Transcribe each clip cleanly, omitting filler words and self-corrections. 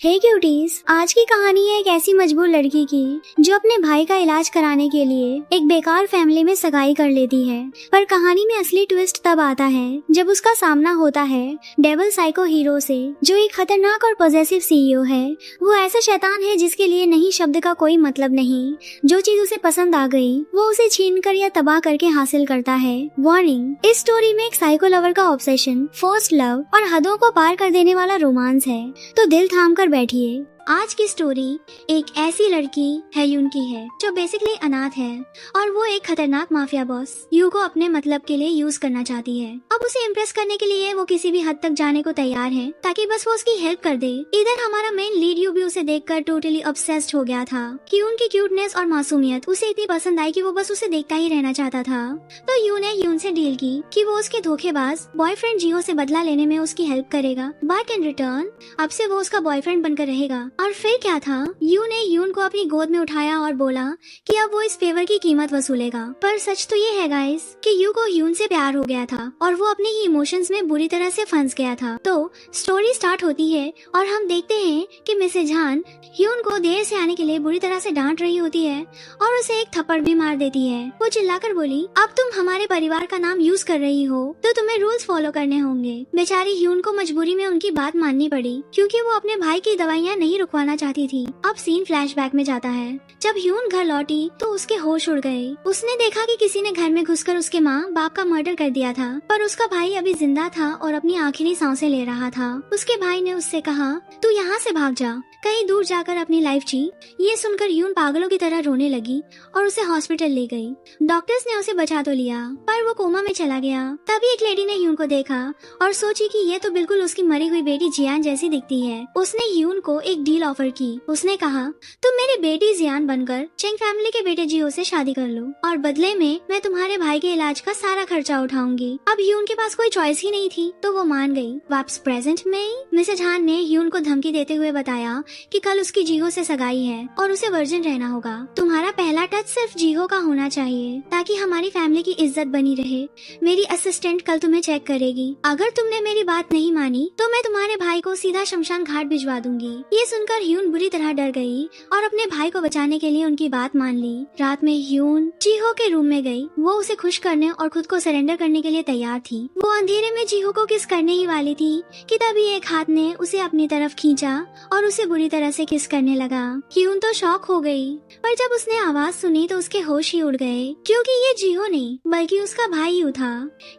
हे cuties, आज की कहानी है एक ऐसी मजबूर लड़की की जो अपने भाई का इलाज कराने के लिए एक बेकार फैमिली में सगाई कर लेती है। पर कहानी में असली ट्विस्ट तब आता है जब उसका सामना होता है डेविल साइको हीरो से, जो एक खतरनाक और पॉजेसिव सीईओ है। वो ऐसा शैतान है जिसके लिए नहीं शब्द का कोई मतलब नहीं। जो चीज उसे पसंद आ गई वो उसे छीन कर या तबाह करके हासिल करता है। वार्निंग, इस स्टोरी में एक साइको लवर का ऑब्सेशन, फर्स्ट लव और हदों को पार कर देने वाला रोमांस है, तो दिल थाम कर बैठिए। आज की स्टोरी एक ऐसी लड़की हैयून की है जो बेसिकली अनाथ है और वो एक खतरनाक माफिया बॉस यू को अपने मतलब के लिए यूज करना चाहती है। अब उसे इम्प्रेस करने के लिए वो किसी भी हद तक जाने को तैयार है ताकि बस वो उसकी हेल्प कर दे। इधर हमारा मेन लीड यू भी उसे देखकर टोटली ऑब्सेस्ड हो गया था कि उनकी क्यूटनेस और मासूमियत उसे इतनी पसंद आई कि वो बस उसे देखता ही रहना चाहता था। तो यू ने यून से डील की कि वो उसके धोखेबाज बॉयफ्रेंड जिहो से बदला लेने में उसकी हेल्प करेगा, बट इन रिटर्न अब से वो उसका बॉयफ्रेंड बनकर रहेगा। और फिर क्या था, यू ने यून को अपनी गोद में उठाया और बोला कि अब वो इस फेवर की कीमत वसूलेगा। पर सच तो ये है गाइस कि यू को यून से प्यार हो गया था और वो अपने ही इमोशंस में बुरी तरह से फंस गया था। तो स्टोरी स्टार्ट होती है और हम देखते हैं कि मिसेज हान यून को देर से आने के लिए बुरी तरह से डांट रही होती है और उसे एक थप्पड़ भी मार देती है। वो चिल्लाकर बोली, अब तुम हमारे परिवार का नाम यूज कर रही हो तो तुम्हें रूल्स फॉलो करने होंगे। बेचारी यून को मजबूरी में उनकी बात माननी पड़ी क्योंकि वो अपने भाई की दवाइयाँ नहीं रुकवाना चाहती थी। अब सीन फ्लैशबैक में जाता है। जब यून घर लौटी तो उसके होश उड़ गए। उसने देखा कि किसी ने घर में घुसकर उसके माँ बाप का मर्डर कर दिया था, पर उसका भाई अभी जिंदा था और अपनी आखिरी सांसें ले रहा था। उसके भाई ने उससे कहा, तू यहाँ से भाग जा, कहीं दूर जाकर अपनी लाइफ जी। ये सुनकर यून पागलों की तरह रोने लगी और उसे हॉस्पिटल ले गई। डॉक्टर्स ने उसे बचा तो लिया पर वो कोमा में चला गया। तभी एक लेडी ने यून को देखा और सोची कि ये तो बिल्कुल उसकी मरी हुई बेटी जियान जैसी दिखती है। उसने यून को एक डील ऑफर की। उसने कहा, तुम मेरी बेटी जियान बनकर चेंग फैमिली के बेटे जियो से शादी कर लो और बदले में मैं तुम्हारे भाई के इलाज का सारा खर्चा उठाऊंगी। अब यून के पास कोई चॉइस ही नहीं थी तो वो मान गई। वापस प्रेजेंट में मिसेज हान ने यून को धमकी देते हुए बताया कि कल उसकी जीहो से सगाई है और उसे वर्जिन रहना होगा। तुम्हारा पहला टच सिर्फ जीहो का होना चाहिए ताकि हमारी फैमिली की इज्जत बनी रहे। मेरी असिस्टेंट कल तुम्हें चेक करेगी। अगर तुमने मेरी बात नहीं मानी तो मैं तुम्हारे भाई को सीधा शमशान घाट भिजवा दूंगी। ये सुनकर ह्यून बुरी तरह डर गई और अपने भाई को बचाने के लिए उनकी बात मान ली। रात में ह्यून जीहो के रूम में गई। वो उसे खुश करने और खुद को सरेंडर करने के लिए तैयार थी। वो अंधेरे में जीहो को किस करने ही वाली थी कि तभी एक हाथ ने उसे अपनी तरफ खींचा और उसे बुरी तरह से किस करने लगा। ह्यून तो शॉक हो गई, पर जब उसने आवाज सुनी तो उसके होश ही उड़ गए क्योंकि ये जीहो नहीं बल्कि उसका भाई यू था।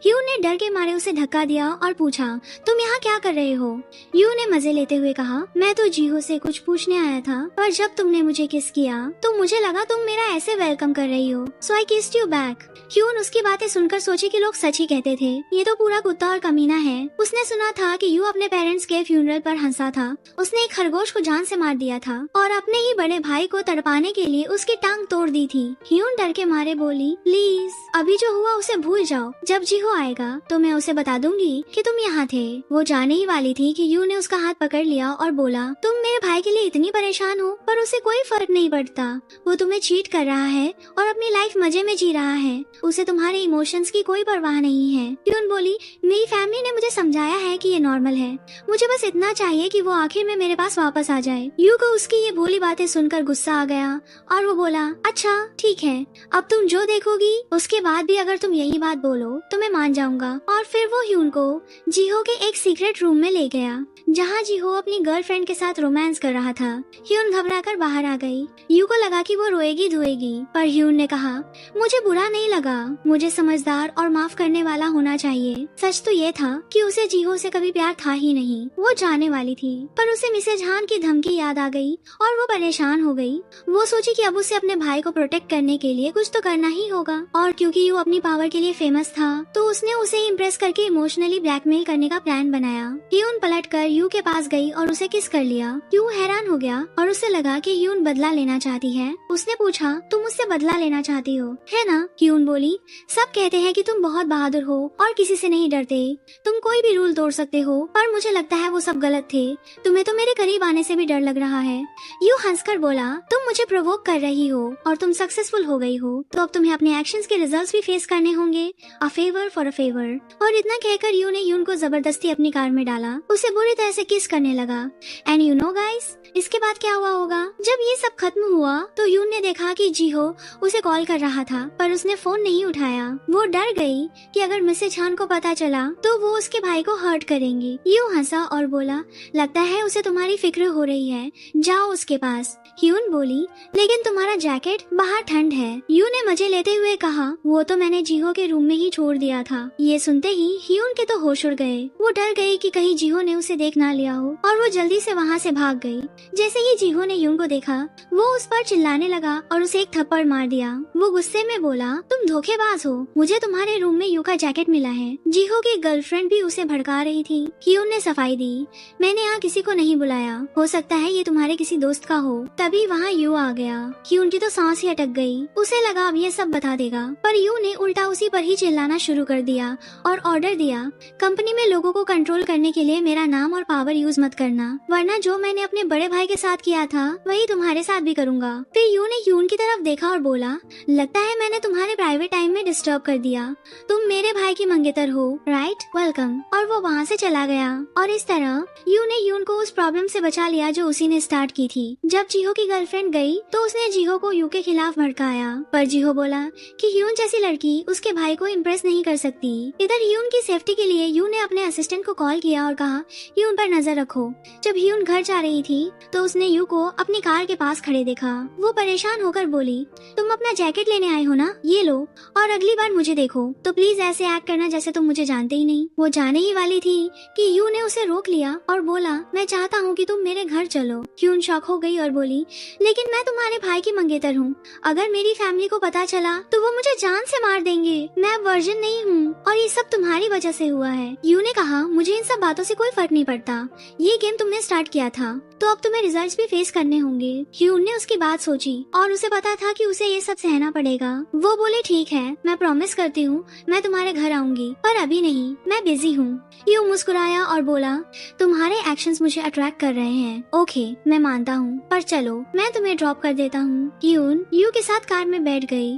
ह्यून ने डर के मारे उसे धक्का दिया और पूछा, तुम यहाँ क्या कर रहे हो? यू ने मजे लेते हुए कहा, मैं तो जीहो से कुछ पूछने आया था, पर जब तुमने मुझे किस किया तो मुझे लगा तुम मेरा ऐसे वेलकम कर रही हो, so I kissed you back. Hyun उसकी बातें सुनकर सोची कि लोग सच ही कहते थे, ये तो पूरा कुत्ता और कमीना है। उसने सुना था कि यू अपने पेरेंट्स के फ्यूनरल पर हंसा था। उसने एक खरगोश को जान से मार दिया था और अपने ही बड़े भाई को तड़पाने के लिए उसकी टांग तोड़ दी थी। ह्यून डर के मारे बोली, प्लीज अभी जो हुआ उसे भूल जाओ। जब जीहो आएगा तो मैं उसे बता दूंगी कि तुम यहाँ थे। वो जाने ही वाली थी कि यू ने उसका हाथ पकड़ लिया और बोला, तुम मेरे भाई के लिए इतनी परेशान हो पर उसे कोई फर्क नहीं पड़ता। वो तुम्हें चीट कर रहा है और अपनी लाइफ मजे में जी रहा है। उसे तुम्हारे इमोशंस की कोई परवाह नहीं है। ह्यून बोली, मेरी फैमिली ने मुझे समझाया है कि ये नॉर्मल है। मुझे बस इतना चाहिए कि वो आखिर में मेरे पास वापस आ जाए। यू को उसकी ये भोली बातें सुनकर गुस्सा आ गया और वो बोला, अच्छा ठीक है, अब तुम जो देखोगी उसके बाद भी अगर तुम यही बात बोलो तो मैं मान जाऊंगा। और फिर वो ह्यून को जीहो के एक सीक्रेट रूम में ले गया जहाँ जीहो अपनी गर्लफ्रेंड के साथ रोमांस कर रहा था। ह्यून घबराकर बाहर आ गई। यू को लगा कि वो रोएगी धोएगी, पर ह्यून ने कहा, मुझे बुरा नहीं लगा, मुझे समझदार और माफ करने वाला होना चाहिए। सच तो ये था कि उसे जीहो से कभी प्यार था ही नहीं। वो जाने वाली थी पर उसे मिसेज हान की धमकी याद आ गई और वो परेशान हो गई। वो सोची कि अब उसे अपने भाई को प्रोटेक्ट करने के लिए कुछ तो करना ही होगा और क्योंकि यू अपनी पावर के लिए फेमस था तो उसने उसे इम्प्रेस करके इमोशनली ब्लैकमेल करने का प्लान बनाया। ह्यून पलटकर यू के पास गई और उसे किस कर लिया। यू हैरान हो गया और उसे लगा कि ह्यून बदला लेना चाहती है। उसने पूछा, तुम मुझसे बदला लेना चाहती हो है ना? ह्यून बोली, सब कहते हैं कि तुम बहुत बहादुर हो और किसी से नहीं डरते, तुम कोई भी रूल तोड़ सकते हो, पर मुझे लगता है वो सब गलत थे। तुम्हें तो मेरे करीब आने से भी डर लग रहा है। यू हंसकर बोला, तुम मुझे प्रोवोक कर रही हो और तुम सक्सेसफुल हो गई हो तो अब तुम्हें अपने एक्शंस के रिजल्ट्स भी फेस करने होंगे। A favour for a favour. और इतना कहकर यू ने यून को जबरदस्ती अपनी कार में डाला, उसे बुरी तरह से किस करने लगा। एंड यू नो गाइस, इसके बाद क्या हुआ होगा? जब ये सब खत्म हुआ तो यून ने देखा कि जीहो उसे कॉल कर रहा था, पर उसने फोन नहीं उठाया। वो डर गई कि अगर मिसेज हान को पता चला तो वो उसके भाई को हर्ट करेंगी। यू हंसा और बोला, लगता है उसे तुम्हारी फिक्र हो रही है, जाओ उसके पास। ह्यून बोली, लेकिन तुम्हारा जैकेट, बाहर ठंड है। यू ने मजे लेते हुए कहा, वो तो मैंने जीहो के रूम में ही छोड़ दिया था। ये सुनते ही ह्यून के तो होश उड़ गए। वो डर गई कि कहीं जीहो ने उसे देख ना लिया हो, और वो जल्दी से वहाँ से भाग गई। जैसे ही जीहो ने यून को देखा, वो उस पर चिल्लाने लगा और उसे एक थप्पड़ मार दिया। वो गुस्से में बोला, तुम धोखेबाज हो, मुझे तुम्हारे रूम में यू का जैकेट मिला है। जीहो की गर्लफ्रेंड भी उसे भड़का रही थी। ह्यून ने सफाई दी, मैंने यहाँ किसी को नहीं बुलाया, हो सकता है ये तुम्हारे किसी दोस्त का हो। तभी वहाँ यू आ गया। ह्यून की तो सांस ही अटक गई। उसे लगा अब ये सब बता देगा, पर यू ने उल्टा उसी पर ही चिल्लाना शुरू कर दिया और ऑर्डर दिया, कंपनी में लोगों को कंट्रोल करने के लिए मेरा नाम और पावर यूज मत करना, वरना जो मैंने अपने बड़े भाई के साथ किया था वही तुम्हारे साथ भी करूंगा। फिर यू ने ह्यून की तरफ देखा और बोला, लगता है मैंने तुम्हारे प्राइवेट टाइम में डिस्टर्ब कर दिया, तुम मेरे भाई की मंगेतर हो, राइट, वेलकम। और वो वहाँ से चला गया। और इस तरह यू ने ह्यून को उस प्रॉब्लम से बचा लिया जो उसी ने स्टार्ट की थी। जब जीहो की गर्लफ्रेंड गई तो उसने जीहो को यू के खिलाफ भड़काया, पर जीहो बोला कि ह्यून जैसी लड़की उसके भाई को इम्प्रेस नहीं कर सकती। इधर ह्यून की सेफ्टी के लिए यू ने अपने असिस्टेंट को कॉल किया और कहा, ह्यून पर नजर रखो। जब ह्यून घर जा रही थी तो उसने यू को अपनी कार के पास खड़े देखा। वो परेशान होकर बोली, तुम अपना जैकेट लेने आए हो ना, ये लो, और अगली बार मुझे देखो तो प्लीज ऐसे एक्ट करना जैसे तुम मुझे जानते ही नहीं। वो जाने ही वाली थी कि यू ने उसे रोक लिया और बोला, मैं चाहता हूँ कि तुम मेरे घर चलो। ह्यून शॉक हो गई और बोली, लेकिन मैं तुम्हारे भाई की मंगेतर हूँ, अगर मेरी फैमिली को पता चला तो वो मुझे जान से मार देंगे। मैं वर्जिन नहीं हूँ और ये सब तुम्हारी वजह से हुआ है। यू ने कहा, मुझे इन सब बातों से कोई फर्क नहीं पड़ता, ये गेम तुमने स्टार्ट किया था तो अब तुम्हें रिजल्ट्स भी फेस करने होंगे। ह्यून ने उसकी बात सोची और उसे पता था कि उसे ये सब सहना पड़ेगा। वो बोले, ठीक है, मैं प्रॉमिस करती हूँ मैं तुम्हारे घर आऊंगी, पर अभी नहीं, मैं बिजी हूँ। यू मुस्कुराया और बोला, तुम्हारे एक्शंस मुझे अट्रैक्ट कर रहे हैं, ओके मैं मानता हूँ, पर चलो मैं तुम्हें ड्रॉप कर देता हूँ। ह्यून यू के साथ कार में बैठ गई।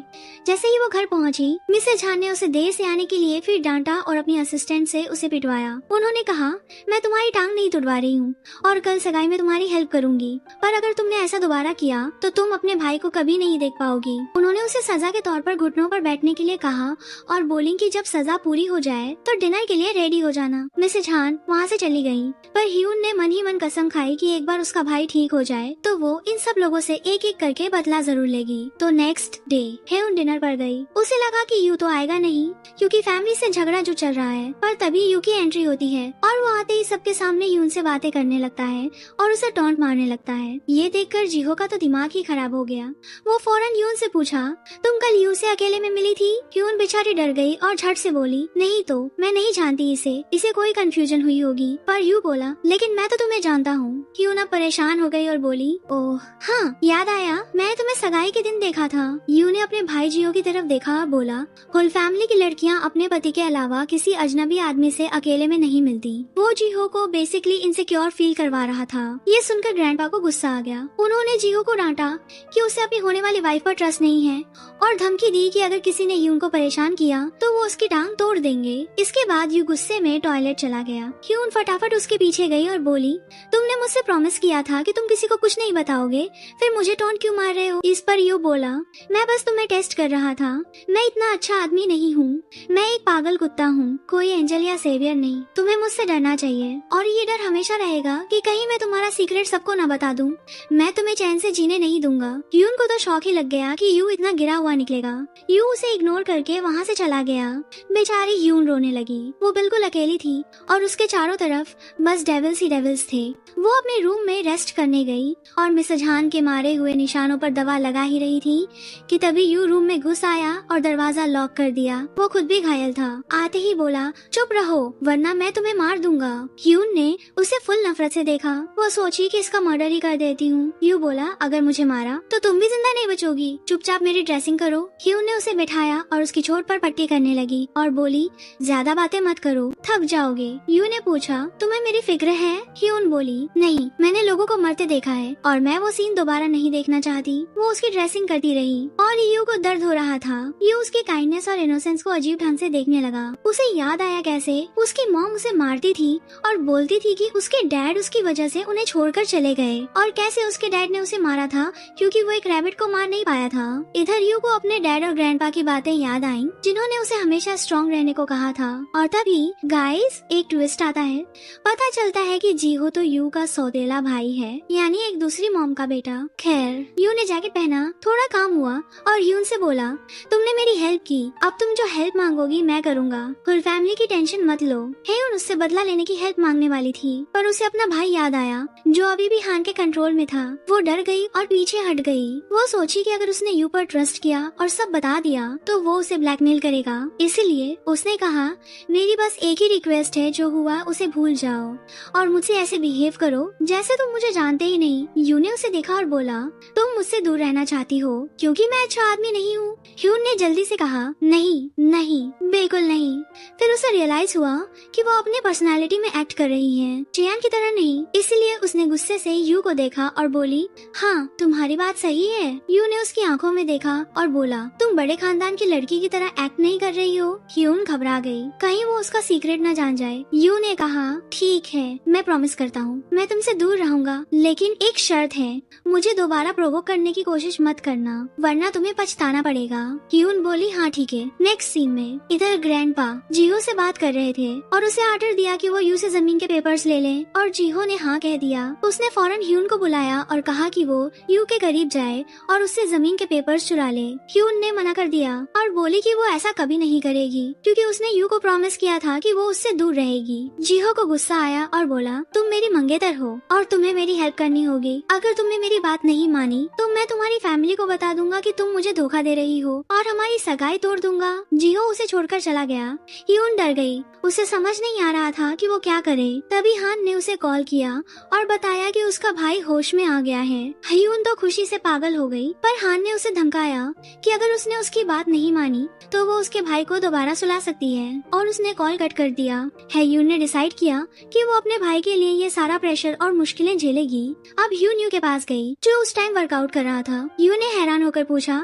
जैसे ही वो घर पहुंची, मिसेज हान ने उसे देर से आने के लिए फिर डांटा और अपनी असिस्टेंट से उसे पिटवाया। उन्होंने कहा, मैं तुम्हारी टांग नहीं तुड़वा रही हूँ और कल सगाई में तुम्हारी हेल्प करूंगी, पर अगर तुमने ऐसा दोबारा किया तो तुम अपने भाई को कभी नहीं देख पाओगी। उन्होंने उसे सजा के तौर पर घुटनों पर बैठने के लिए कहा और बोली कि जब सजा पूरी हो जाए तो डिनर के लिए रेडी हो जाना। मिसेज हान वहाँ से चली गई, पर ह्यून ने मन ही मन कसम खाई कि एक बार उसका भाई ठीक हो जाए तो वो इन सब लोगों से एक एक करके बदला जरूर लेगी। तो नेक्स्ट डे ह्यून डिनर पर गई। उसे लगा कि यू तो आएगा नहीं क्योंकि फैमिली से झगड़ा जो चल रहा है, पर तभी यू की एंट्री होती है और वो आते ही सबके सामने ह्यून से बातें करने लगता है और उसे टॉन्ट मारने लगता है। ये देखकर जीहो का तो दिमाग ही खराब हो गया। वो फौरन ह्यून से पूछा, तुम कल यू से अकेले में मिली थी? ह्यून बेचारी डर गई और झट से बोली, नहीं तो, मैं नहीं जानती इसे कोई कंफ्यूजन हुई होगी। पर यू बोला, लेकिन मैं तो तुम्हें जानता हूँ। ह्यून अब परेशान हो गई और बोली, ओह हाँ, याद आया, मैंने तुम्हें सगाई के दिन देखा था। यू ने अपने भाई जीहो की तरफ देखा और बोला, होल फैमिली की लड़कियाँ अपने पति के अलावा किसी अजनबी आदमी से अकेले में नहीं मिलती। वो जीहो को बेसिकली इनसिक्योर फील करवा रहा था। ये सुनकर ग्रैंडपा को गुस्सा आ गया। उन्होंने जीहो को डांटा कि उसे अपनी होने वाली वाइफ पर ट्रस्ट नहीं है और धमकी दी कि अगर किसी ने ह्यून को परेशान किया तो वो उसकी टांग तोड़ देंगे। इसके बाद यू गुस्से में टॉयलेट चला गया। ह्यून फटाफट उसके पीछे गई और बोली, तुमने मुझसे प्रॉमिस किया था कि तुम किसी को कुछ नहीं बताओगे, फिर मुझे टॉन्ट क्यों मार रहे हो? इस पर यू बोला, मैं बस तुम्हें टेस्ट कर रहा था, मैं इतना अच्छा आदमी नहीं हूँ, मैं एक पागल कुत्ता हूँ, कोई एंजल या सेवियर नहीं। तुम्हें मुझसे डरना चाहिए और ये डर हमेशा रहेगा कि कहीं मैं तुम्हारा सीक्रेट सबको न बता दूं। मैं तुम्हें चैन से जीने नहीं दूंगा। ह्यून को तो शौक ही लग गया कि यू इतना गिरा हुआ निकलेगा। यू उसे इग्नोर करके वहाँ से चला गया। बेचारी ह्यून रोने लगी। वो बिल्कुल अकेली थी और उसके चारों तरफ बस डेविल्स ही डेविल्स थे। वो अपने रूम में रेस्ट करने गई और मिसेज हान के मारे हुए निशानों पर दवा लगा ही रही थी कि तभी यू रूम में घुस आया और दरवाजा लॉक कर दिया। वो खुद भी घायल था। आते ही बोला, चुप रहो वरना मैं तुम्हें मार दूंगा। ह्यून ने उसे फुल नफरत से देखा। वो सोची कि इसका मर्डर ही कर देती हूँ। यू बोला, अगर मुझे मारा तो तुम भी जिंदा नहीं बचोगी, चुपचाप मेरी ड्रेसिंग करो। ह्यून ने उसे बिठाया और उसकी चोट पर पट्टी करने लगी और बोली, ज्यादा बातें मत करो, थक जाओगे। यू ने पूछा, तुम्हें मेरी फिक्र है? ह्यून बोली, नहीं, मैंने लोगों को मरते देखा है और मैं वो सीन दोबारा नहीं देखना चाहती। वो उसकी ड्रेसिंग करती रही और यू को दर्द हो रहा था। यू उसकी काइंडनेस और इनोसेंस को अजीब ढंग से देखने लगा। उसे याद आया कैसे उसकी मॉम उसे मारती थी और बोलती थी कि उसके डैड उसकी वजह से उन्हें छोड़कर चले गए और कैसे उसके डैड ने उसे मारा था क्योंकि वो एक रैबिट को मार नहीं पाया था। इधर यू को अपने डैड और ग्रैंडपा की बातें याद आईं, जिन्होंने उसे हमेशा स्ट्रॉन्ग रहने को कहा था। और तभी गाइस एक ट्विस्ट आता है। पता चलता है कि जीहो तो यू का सौतेला भाई है, यानी एक दूसरी मॉम का बेटा। खैर, यू ने जैकेट पहना, थोड़ा काम हुआ और यून से बोला, तुमने मेरी हेल्प की, अब तुम जो हेल्प मांगोगी मैं करूँगा, फुल फैमिली की टेंशन मत लो। हेयून उससे बदला लेने की हेल्प मांगने वाली थी, पर उसे अपना भाई याद आया जो अभी भी हान के कंट्रोल में था। वो डर गई और पीछे हट गई। वो सोची कि अगर उसने यू पर ट्रस्ट किया और सब बता दिया तो वो उसे ब्लैकमेल करेगा। इसीलिए उसने कहा, मेरी बस एक ही रिक्वेस्ट है, जो हुआ उसे भूल जाओ और मुझसे ऐसे बिहेव करो जैसे तुम मुझे जानते ही नहीं। यू ने उसे देखा और बोला, तुम मुझसे दूर रहना चाहती हो क्योंकि मैं अच्छा आदमी नहीं हूँ। ह्यून ने जल्दी से कहा, नहीं नहीं, बिल्कुल नहीं। फिर उसे रियलाइज हुआ कि वो अपने पर्सनालिटी में एक्ट कर रही है, चियान की तरह नहीं। इसलिए उसने गुस्से से यू को देखा और बोली, हाँ तुम्हारी बात सही है। यू ने उसकी आंखों में देखा और बोला, तुम बड़े खानदान की लड़की की तरह एक्ट नहीं कर रही हो। ह्यून घबरा गई, कहीं वो उसका सीक्रेट न जान जाए। यू ने कहा, ठीक है, मैं प्रॉमिस करता हूँ मैं तुमसे दूर रहूंगा, लेकिन एक शर्त है, मुझे दोबारा प्रोवोक करने की कोशिश मत करना वरना तुम्हें पछताना पड़ेगा। ह्यून बोली, हाँ ठीक है। नेक्स्ट सीन में इधर ग्रैंडपा जीहो से बात कर रहे थे और उसे ऑर्डर दिया कि वो यू से जमीन के पेपर्स ले ले और जीहो ने हाँ कह दिया। उसने फौरन ह्यून को बुलाया और कहा कि वो यू के करीब जाए और उससे जमीन के पेपर्स चुरा ले। ह्यून ने मना कर दिया और बोली कि वो ऐसा कभी नहीं करेगी क्योंकि उसने यू को प्रॉमिस किया था कि वो उससे दूर रहेगी। जीहो को गुस्सा आया और बोला, तुम मेरी मंगेतर हो और तुम्हें मेरी हेल्प करनी होगी। अगर तुमने मेरी बात नहीं मानी तो मैं तुम्हारी फैमिली को बता दूंगा कि तुम मुझे धोखा दे रही हो और हमारी सगाई तोड़ दूंगा। जीहो उसे छोड़कर चला गया। ह्यून डर गई, उसे समझ नहीं आ रहा था कि वो क्या करे। तभी हान ने उसे कॉल किया और बताया कि उसका भाई होश में आ गया है। ह्यून तो खुशी से पागल हो गई, पर हान ने उसे धमकाया कि अगर उसने उसकी बात नहीं मानी तो वो उसके भाई को दोबारा सुला सकती है और उसने कॉल कट कर दिया। ह्यून ने डिसाइड किया कि वो अपने भाई के लिए ये सारा प्रेशर और मुश्किलें झेलेगी। अब ह्यून यू के पास गई जो उस टाइम वर्कआउट कर रहा था। यू ने हैरान होकर पूछा,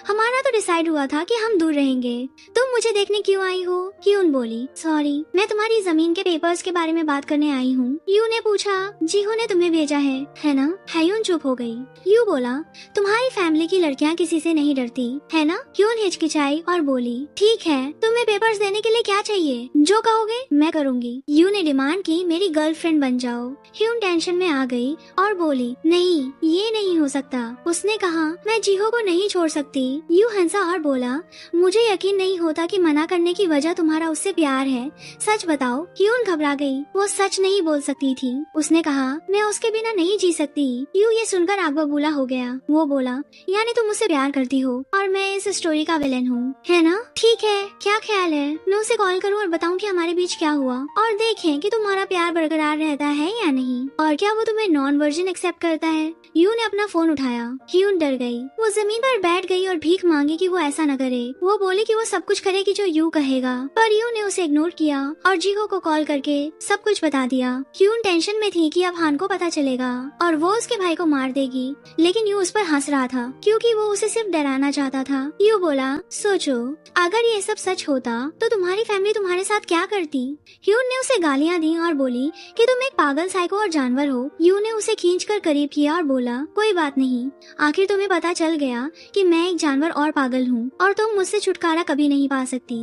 हमारा तो डिसाइड हुआ था कि हम दूर रहेंगे, तुम मुझे देखने क्यों आई हो? ह्यून बोली, सॉरी, मैं तुम्हारी जमीन के पेपर्स के बारे में बात करने आई हूँ। यू ने पूछा, जीहो ने तुम्हें भेजा है ना? ह्यून चुप हो गई। यू बोला, तुम्हारी फैमिली की लड़कियाँ किसी से नहीं डरती है ना? ह्यून हिचकिचाई और बोली, ठीक है, तुम्हें पेपर्स देने के लिए क्या चाहिए? जो कहोगे मैं करूँगी। यू ने डिमांड की, मेरी गर्लफ्रेंड बन जाओ। ह्यून टेंशन में आ गई और बोली, नहीं, ये नहीं हो सकता। उसने कहा, मैं जीहो को नहीं छोड़ सकती। यू हंसा और बोला, मुझे यकीन नहीं होता कि मना करने की वजह तुम्हारा उससे प्यार है, सच बताओ। ह्यून घबरा गई, वो सच नहीं बोल सकती थी। उसने कहा, मैं उसके बिना नहीं जी सकती। यू ये सुनकर आग बबूला हो गया। वो बोला, यानी तुम मुझसे प्यार करती हो और मैं इस स्टोरी का विलेन हूँ, है ना? ठीक है, क्या ख्याल है मैं उसे कॉल करूँ और बताऊँ कि हमारे बीच क्या हुआ और देखें कि तुम्हारा प्यार बरकरार रहता है या नहीं, और क्या वो तुम्हें नॉन वर्जिन एक्सेप्ट करता है? यू ने अपना फोन उठाया। ह्यून डर गई, वो जमीन पर बैठ गई और भीख मांगी कि वो ऐसा न करे। वो बोली कि वो सब कुछ करेगी जो यू कहेगा, पर यू ने उसे इग्नोर किया और जीहो को कॉल करके सब कुछ बता दिया। ह्यून टेंशन में थी कि अब हान को पता चलेगा और वो उसके भाई को मार देगी, लेकिन यू उस पर हंस रहा था क्योंकि वो उसे सिर्फ डराना चाहता था। यू बोला, सोचो अगर ये सब सच होता तो तुम्हारी फैमिली तुम्हारे साथ क्या करती? ह्यून ने उसे गालियाँ दी और बोली कि तुम एक पागल साइको और जानवर हो। यू ने उसे खींचकर करीब किया और बोला, कोई बात नहीं, आखिर तुम्हें पता चल गया कि मैं एक जानवर और पागल हूँ और तुम मुझसे छुटकारा कभी नहीं पा सकती।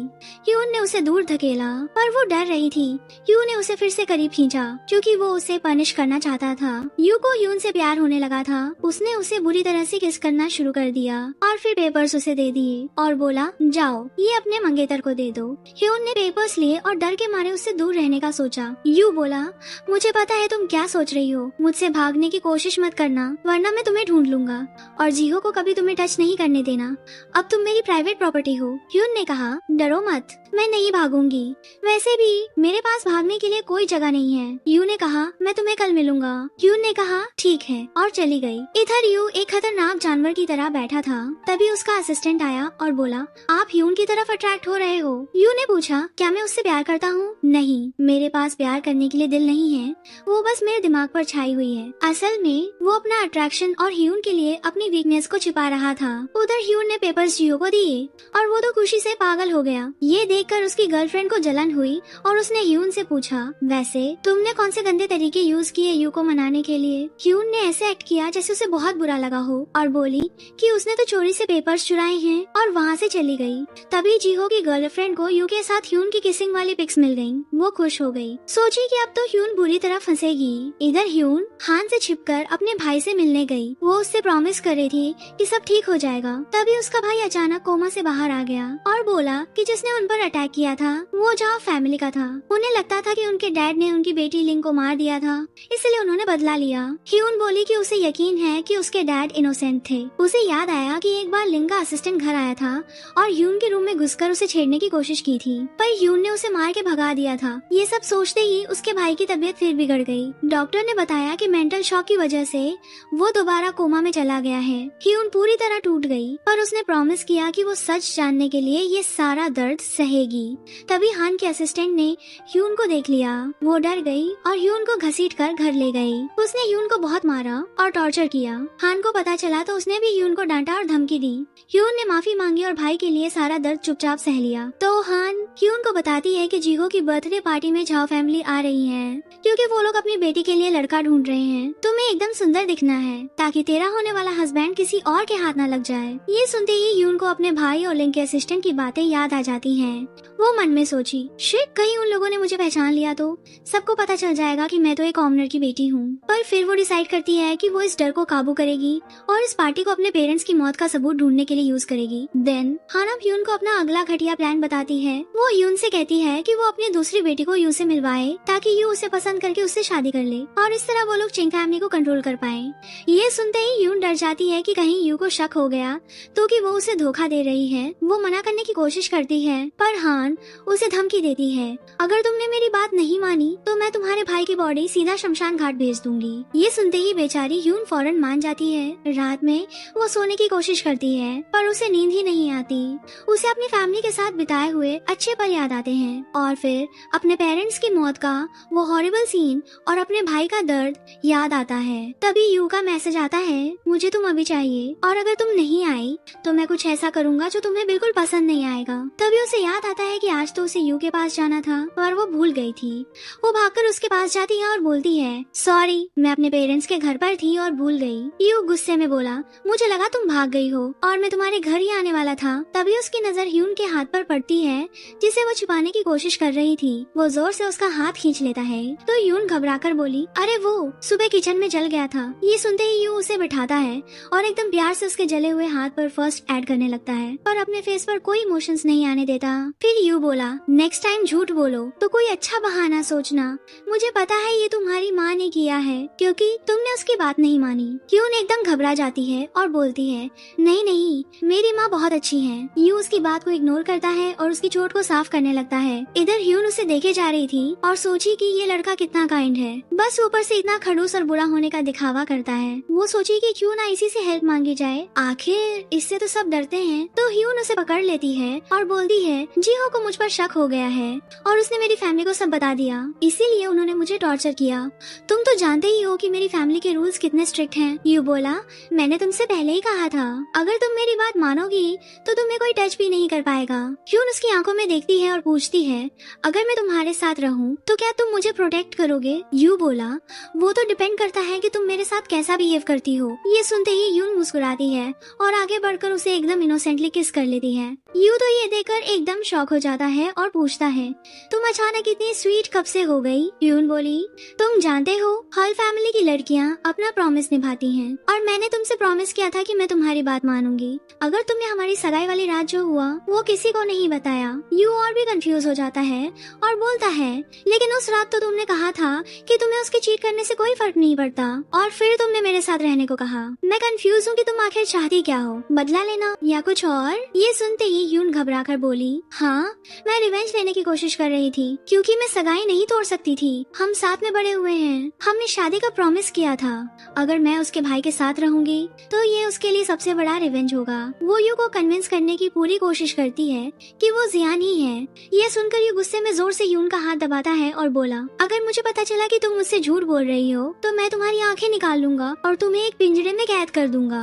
ह्यून ने उसे दूर धकेला, पर वो डर रही थी। यू ने उसे फिर से करीब खींचा क्योंकि वो उसे पनिश करना चाहता था। यू को ह्यून से प्यार होने लगा था। उसने उसे बुरी तरह से किस करना शुरू कर दिया और फिर पेपर्स उसे दे दिए और बोला, जाओ ये अपने मंगेतर को दे दो। ह्यून ने पेपर्स लिए और डर के मारे उससे दूर रहने का सोचा। यू बोला, मुझे पता है तुम क्या सोच रही हो, मुझसे भागने की कोशिश मत करना वरना मैं तुम्हें ढूंढ लूंगा और जीहो को कभी तुम्हें टच नहीं करने देना। अब तुम मेरी प्राइवेट प्रॉपर्टी हो। ह्यून ने कहा, डरो मत, मैं नहीं भागूंगी, वैसे भी मेरे पास भागने के लिए कोई जगह नहीं है। यू ने कहा, मैं तुम्हें कल मिलूंगा। ह्यून ने कहा, ठीक है, और चली गई। इधर यू एक खतरनाक जानवर की तरह बैठा था। तभी उसका असिस्टेंट आया और बोला, आप ह्यून की तरफ अट्रैक्ट हो रहे हो? यू ने पूछा, क्या मैं उससे प्यार करता हूँ? नहीं, मेरे पास प्यार करने के लिए दिल नहीं है, वो बस मेरे दिमाग पर छाई हुई है। असल में वो अपना अट्रैक्शन और ह्यून के लिए अपनी वीकनेस को छिपा रहा था। उधर ह्यून ने पेपर्स जियो को दिए और वो तो खुशी से पागल हो गया। ये देख देखकर उसकी गर्लफ्रेंड को जलन हुई और उसने ह्यून से पूछा, वैसे तुमने कौन से गंदे तरीके यूज किए यू को मनाने के लिए? ह्यून ने ऐसे एक्ट किया जैसे उसे बहुत बुरा लगा हो और बोली कि उसने तो चोरी से पेपर्स चुराए हैं और वहाँ से चली गई। तभी जीहो की गर्लफ्रेंड को यू के साथ ह्यून की किसिंग वाली पिक्स मिल गयी। वो खुश हो गई, सोची कि अब तो ह्यून बुरी तरह फंसेगी। इधर ह्यून हान से छिपकर अपने भाई से मिलने गई। वो उससे प्रॉमिस कर रही थी कि सब ठीक हो जाएगा। तभी उसका भाई अचानक कोमा से बाहर आ गया और बोला कि जिसने उन पर अटैक किया था वो जाओ फैमिली का था। उन्हें लगता था कि उनके डैड ने उनकी बेटी लिंग को मार दिया था, इसलिए उन्होंने बदला लिया। ह्यून बोली कि उसे यकीन है कि उसके डैड इनोसेंट थे। उसे याद आया कि एक बार लिंग का असिस्टेंट घर आया था और ह्यून के रूम में घुसकर उसे छेड़ने की कोशिश की थी, पर ह्यून ने उसे मार के भगा दिया था। ये सब सोचते ही उसके भाई की तबीयत फिर बिगड़ गई। डॉक्टर ने बताया कि मेंटल शॉक की वजह से वो दोबारा कोमा में चला गया है। ह्यून पूरी तरह टूट गई, पर उसने प्रॉमिस किया कि वो सच जानने के लिए ये सारा दर्द सहेगी। तभी हान के असिस्टेंट ने ह्यून को देख लिया। वो डर गई और ह्यून को घसीटकर घर ले गई। उसने ह्यून को बहुत मारा और टॉर्चर किया। हान को पता चला तो उसने भी ह्यून को डांटा और धमकी दी। ह्यून ने माफी मांगी और भाई के लिए सारा दर्द चुपचाप सह लिया। तो हान ह्यून को बताती है कि जीहो की बर्थडे पार्टी में झाओ फैमिली आ रही है, क्योंकि वो लोग अपनी बेटी के लिए लड़का ढूंढ रहे हैं। तुम्हें एकदम सुंदर दिखना है ताकि तेरा होने वाला हस्बैंड किसी और के हाथ न लग जाए। ये सुनते ही ह्यून को अपने भाई और लिंग के असिस्टेंट की बातें याद आ जाती हैं। वो मन में सोची, शिट, कहीं उन लोगों ने मुझे पहचान लिया तो सबको पता चल जाएगा कि मैं तो एक कॉमनर की बेटी हूँ। पर फिर वो डिसाइड करती है कि वो इस डर को काबू करेगी और इस पार्टी को अपने पेरेंट्स की मौत का सबूत ढूंढने के लिए यूज करेगी। देन हाना ह्यून को अपना अगला घटिया प्लान बताती है। वो ह्यून से कहती है कि वो अपनी दूसरी बेटी को यू से मिलवाए ताकि यू उसे पसंद करके उससे शादी कर ले और इस तरह वो लोग चिंग फैमिली को कंट्रोल कर पाए। ये सुनते ही ह्यून डर जाती है कि कहीं यू को शक हो गया तो कि वो उसे धोखा दे रही है। वो मना करने की कोशिश करती है, पर हान उसे धमकी देती है, अगर तुमने मेरी बात नहीं मानी तो मैं तुम्हारे भाई की बॉडी सीधा शमशान घाट भेज दूंगी। ये सुनते ही बेचारी ह्यून फौरन मान जाती है। रात में वो सोने की कोशिश करती है, पर उसे नींद ही नहीं आती। उसे अपनी फैमिली के साथ बिताए हुए अच्छे पल याद आते हैं और फिर अपने पेरेंट्स की मौत का वो हॉरिबल सीन और अपने भाई का दर्द याद आता है। तभी यू का मैसेज आता है, मुझे तुम अभी चाहिए और अगर तुम नहीं आई तो मैं कुछ ऐसा करूंगा जो तुम्हें बिल्कुल पसंद नहीं आएगा। तभी उसे याद आता है कि आज तो उसे यू के पास जाना था पर वो भूल गई थी। वो भागकर उसके पास जाती है और बोलती है, सॉरी, मैं अपने पेरेंट्स के घर पर थी और भूल गई। यू गुस्से में बोला, मुझे लगा तुम भाग गई हो और मैं तुम्हारे घर ही आने वाला था। तभी उसकी नजर ह्यून के हाथ पर पड़ती है जिसे वो छुपाने की कोशिश कर रही थी। वो जोर से उसका हाथ खींच लेता है तो ह्यून घबराकर बोली, अरे वो सुबह किचन में जल गया था। ये सुनते ही यू उसे बिठाता है और एकदम प्यार से उसके जले हुए हाथ पर फर्स्ट ऐड करने लगता है, पर अपने फेस पर कोई इमोशंस नहीं आने देता। फिर यू बोला, नेक्स्ट टाइम झूठ बोलो तो कोई अच्छा बहाना सोचना। मुझे पता है ये तुम्हारी माँ ने किया है क्योंकि तुमने उसकी बात नहीं मानी। ह्यून एकदम घबरा जाती है और बोलती है, नहीं नहीं, मेरी माँ बहुत अच्छी है। यू उसकी बात को इग्नोर करता है और उसकी चोट को साफ करने लगता है। इधर ह्यून उसे देखे जा रही थी और सोची कि ये लड़का कितना काइंड है, बस ऊपर से इतना खड़ूस और बुरा होने का दिखावा करता है। वो सोची कि क्यों ना इसी से हेल्प मांगी जाए, आखिर इससे तो सब डरते हैं। तो ह्यून उसे पकड़ लेती है और बोलती है, जीहो को मुझ पर शक हो गया है और उसने मेरी फैमिली को सब बता दिया, इसीलिए उन्होंने मुझे टॉर्चर किया। तुम तो जानते ही हो कि मेरी फैमिली के रूल्स कितने स्ट्रिक्ट हैं। यू बोला, मैंने तुमसे पहले ही कहा था, अगर तुम मेरी बात मानोगी तो तुम्हें कोई टच भी नहीं कर पाएगा। ह्यून उसकी आंखों में देखती है और पूछती है, अगर मैं तुम्हारे साथ रहूं तो क्या तुम मुझे प्रोटेक्ट करोगे? यू बोला, वो तो डिपेंड करता है कि तुम मेरे साथ कैसा बिहेव करती हो। ये सुनते ही ह्यून मुस्कुराती है और आगे बढ़कर उसे एकदम इनोसेंटली किस कर लेती है। यू तो ये देखकर एकदम शॉक हो जाता है और पूछता है, तुम अचानक इतनी स्वीट कब से हो गई? ह्यून बोली, तुम जानते हो हर फैमिली की लड़कियां अपना प्रॉमिस निभाती हैं और मैंने तुमसे प्रॉमिस किया था कि मैं तुम्हारी बात मानूंगी। अगर तुमने हमारी सगाई वाली रात जो हुआ वो किसी को नहीं बताया। यू और भी कंफ्यूज हो जाता है और बोलता है, लेकिन उस रात तो तुमने कहा था कि तुम्हें उसके चीट करने से कोई फर्क नहीं पड़ता और फिर तुमने मेरे साथ रहने को कहा। मैं कंफ्यूज हूँ कि तुम आखिर चाहती क्या हो, बदला लेना या कुछ और? ये सुनते ही ह्यून घबराकर बोली, हाँ, मैं रिवेंज लेने की कोशिश कर रही थी क्योंकि मैं सगाई नहीं तोड़ सकती थी। हम साथ में बड़े हुए हैं, हमने शादी का प्रॉमिस किया था। अगर मैं उसके भाई के साथ रहूंगी तो ये उसके लिए सबसे बड़ा रिवेंज होगा। वो यू को कन्विंस करने की पूरी कोशिश करती है कि वो जियान ही है। ये सुनकर यू गुस्से में जोर से ह्यून का हाथ दबाता है और बोला, अगर मुझे पता चला कि तुम मुझसे झूठ बोल रही हो तो मैं तुम्हारी आंखें निकाल लूंगा और तुम्हें एक पिंजरे में कैद कर दूंगा।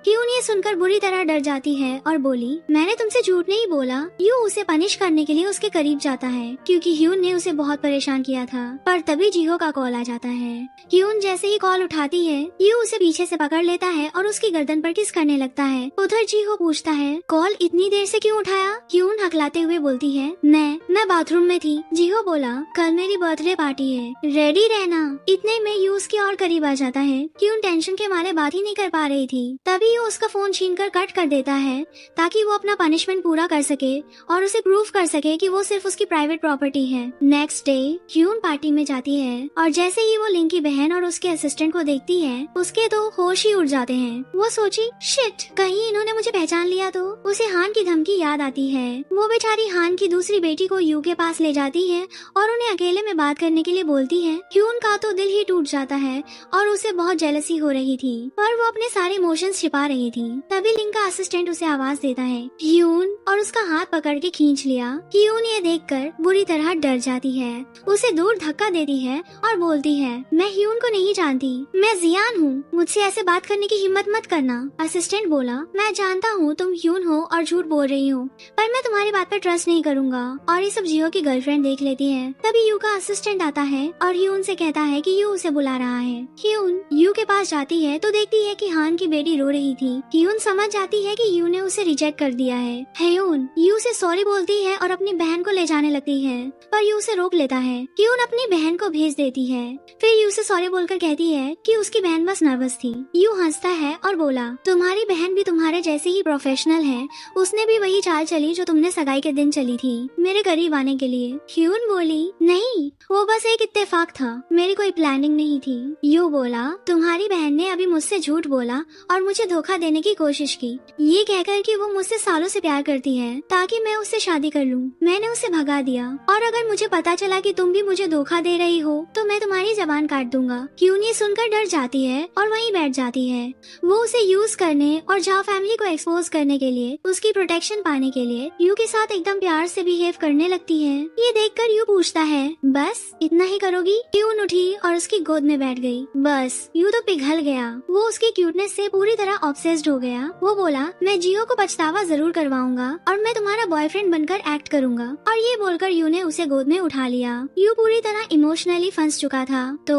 ह्यून ये सुनकर बुरी तरह डर जाती है और बोली, मैंने तुमसे झूठ नहीं बोला। यू उसे पनिश करने के लिए उसके करीब जाता है क्योंकि ह्यून ने उसे बहुत परेशान किया था। पर तभी जीहो का कॉल आ जाता है। ह्यून जैसे ही कॉल उठाती है, यू उसे पीछे से पकड़ लेता है और उसकी गर्दन पर किस करने लगता है। उधर जीहो पूछता है, कॉल इतनी देर से क्यों उठाया? ह्यून हकलाते हुए बोलती है, मैं बाथरूम में थी। जीहो बोला, कल मेरी बर्थडे पार्टी है, रेडी रहना। इतने में यू उसके और करीब आ जाता है। ह्यून टेंशन के मारे बात ही नहीं कर पा रही थी। तभी यू उसका फोन छीनकर कट कर देता है ताकि वो अपना पनिशमेंट पूरा कर सके और उसे प्रूव कर सके कि वो सिर्फ उसकी प्राइवेट प्रॉपर्टी है। नेक्स्ट डे ह्यून पार्टी में जाती है और जैसे ही वो लिंग की बहन और उसके असिस्टेंट को देखती है, उसके तो होश ही उड़ जाते हैं। वो सोची, शिट, कहीं इन्होंने मुझे पहचान लिया तो। उसे हान की धमकी याद आती है। वो बेचारी हान की दूसरी बेटी को यू के पास ले जाती है और उन्हें अकेले में बात करने के लिए बोलती है। ह्यून का तो दिल ही टूट जाता है और उसे बहुत जेलसी हो रही थी, पर वो अपने सारे इमोशंस छिपा रही थी। तभी लिंग का असिस्टेंट उसे आवाज देता है, ह्यून, और उसका हाथ पकड़ के खींच लिया। ह्यून ये देखकर बुरी तरह डर जाती है, उसे दूर धक्का देती है और बोलती है, मैं ह्यून को नहीं जानती, मैं जियान हूँ, मुझसे ऐसे बात करने की हिम्मत मत करना। असिस्टेंट बोला, मैं जानता हूँ तुम ह्यून हो और झूठ बोल रही हो, पर मैं तुम्हारी बात पर ट्रस्ट नहीं करूँगा। और ये सब जियो की गर्लफ्रेंड देख लेती है। तभी यू का असिस्टेंट आता है और ह्यून से कहता है कि यू उसे बुला रहा है। ह्यून यू के पास जाती है तो देखती है कि हान की बेटी रो रही थी। ह्यून समझ जाती है कि यू ने उसे रिजेक्ट कर दिया है। ह्यून यू से सॉरी बोलती है और अपनी बहन को ले जाने लगती है, पर यू उसे रोक लेता है। ह्यून अपनी बहन को भेज देती है। फिर यू से सॉरी बोलकर कहती है कि उसकी बहन बस नर्वस थी। यू हंसता है और बोला, तुम्हारी बहन भी तुम्हारे जैसे ही प्रोफेशनल है, उसने भी वही चाल चली जो तुमने सगाई के दिन चली थी, मेरे करीब आने के लिए। ह्यून बोली, नहीं, वो बस एक इत्तेफाक था, मेरी कोई प्लानिंग नहीं थी। यू बोला, तुम्हारी बहन ने अभी मुझसे झूठ बोला और मुझे धोखा देने की कोशिश की, ये कहकर कि वो मुझसे सालों से प्यार करती है ताकि मैं उससे शादी कर लूं। मैंने उसे भगा दिया और अगर मुझे पता चला कि तुम भी मुझे धोखा दे रही हो तो मैं तुम्हारी जबान काट दूंगा। ह्यून ये सुनकर डर जाती है और वहीं बैठ जाती है। वो उसे यूज करने और झाओ फैमिली को एक्सपोज करने के लिए, उसकी प्रोटेक्शन पाने के लिए यू के साथ एकदम प्यार से बिहेव करने लगती है। ये देखकर यू पूछता है, बस इतना ही करोगी? ह्यून उठी और उसकी गोद में बैठ गई। बस यू तो पिघल गया। वो उसकी क्यूटनेस से पूरी तरह ऑब्सेस्ड हो गया। वो बोला, मैं जियो को पछतावा जरूर करवाऊंगा और मैं तुम्हारा बॉयफ्रेंड बनकर एक्ट करूंगा। और ये बोलकर यू ने उसे गोद में उठा लिया। यू पूरी तरह इमोशनली फंस चुका था। तो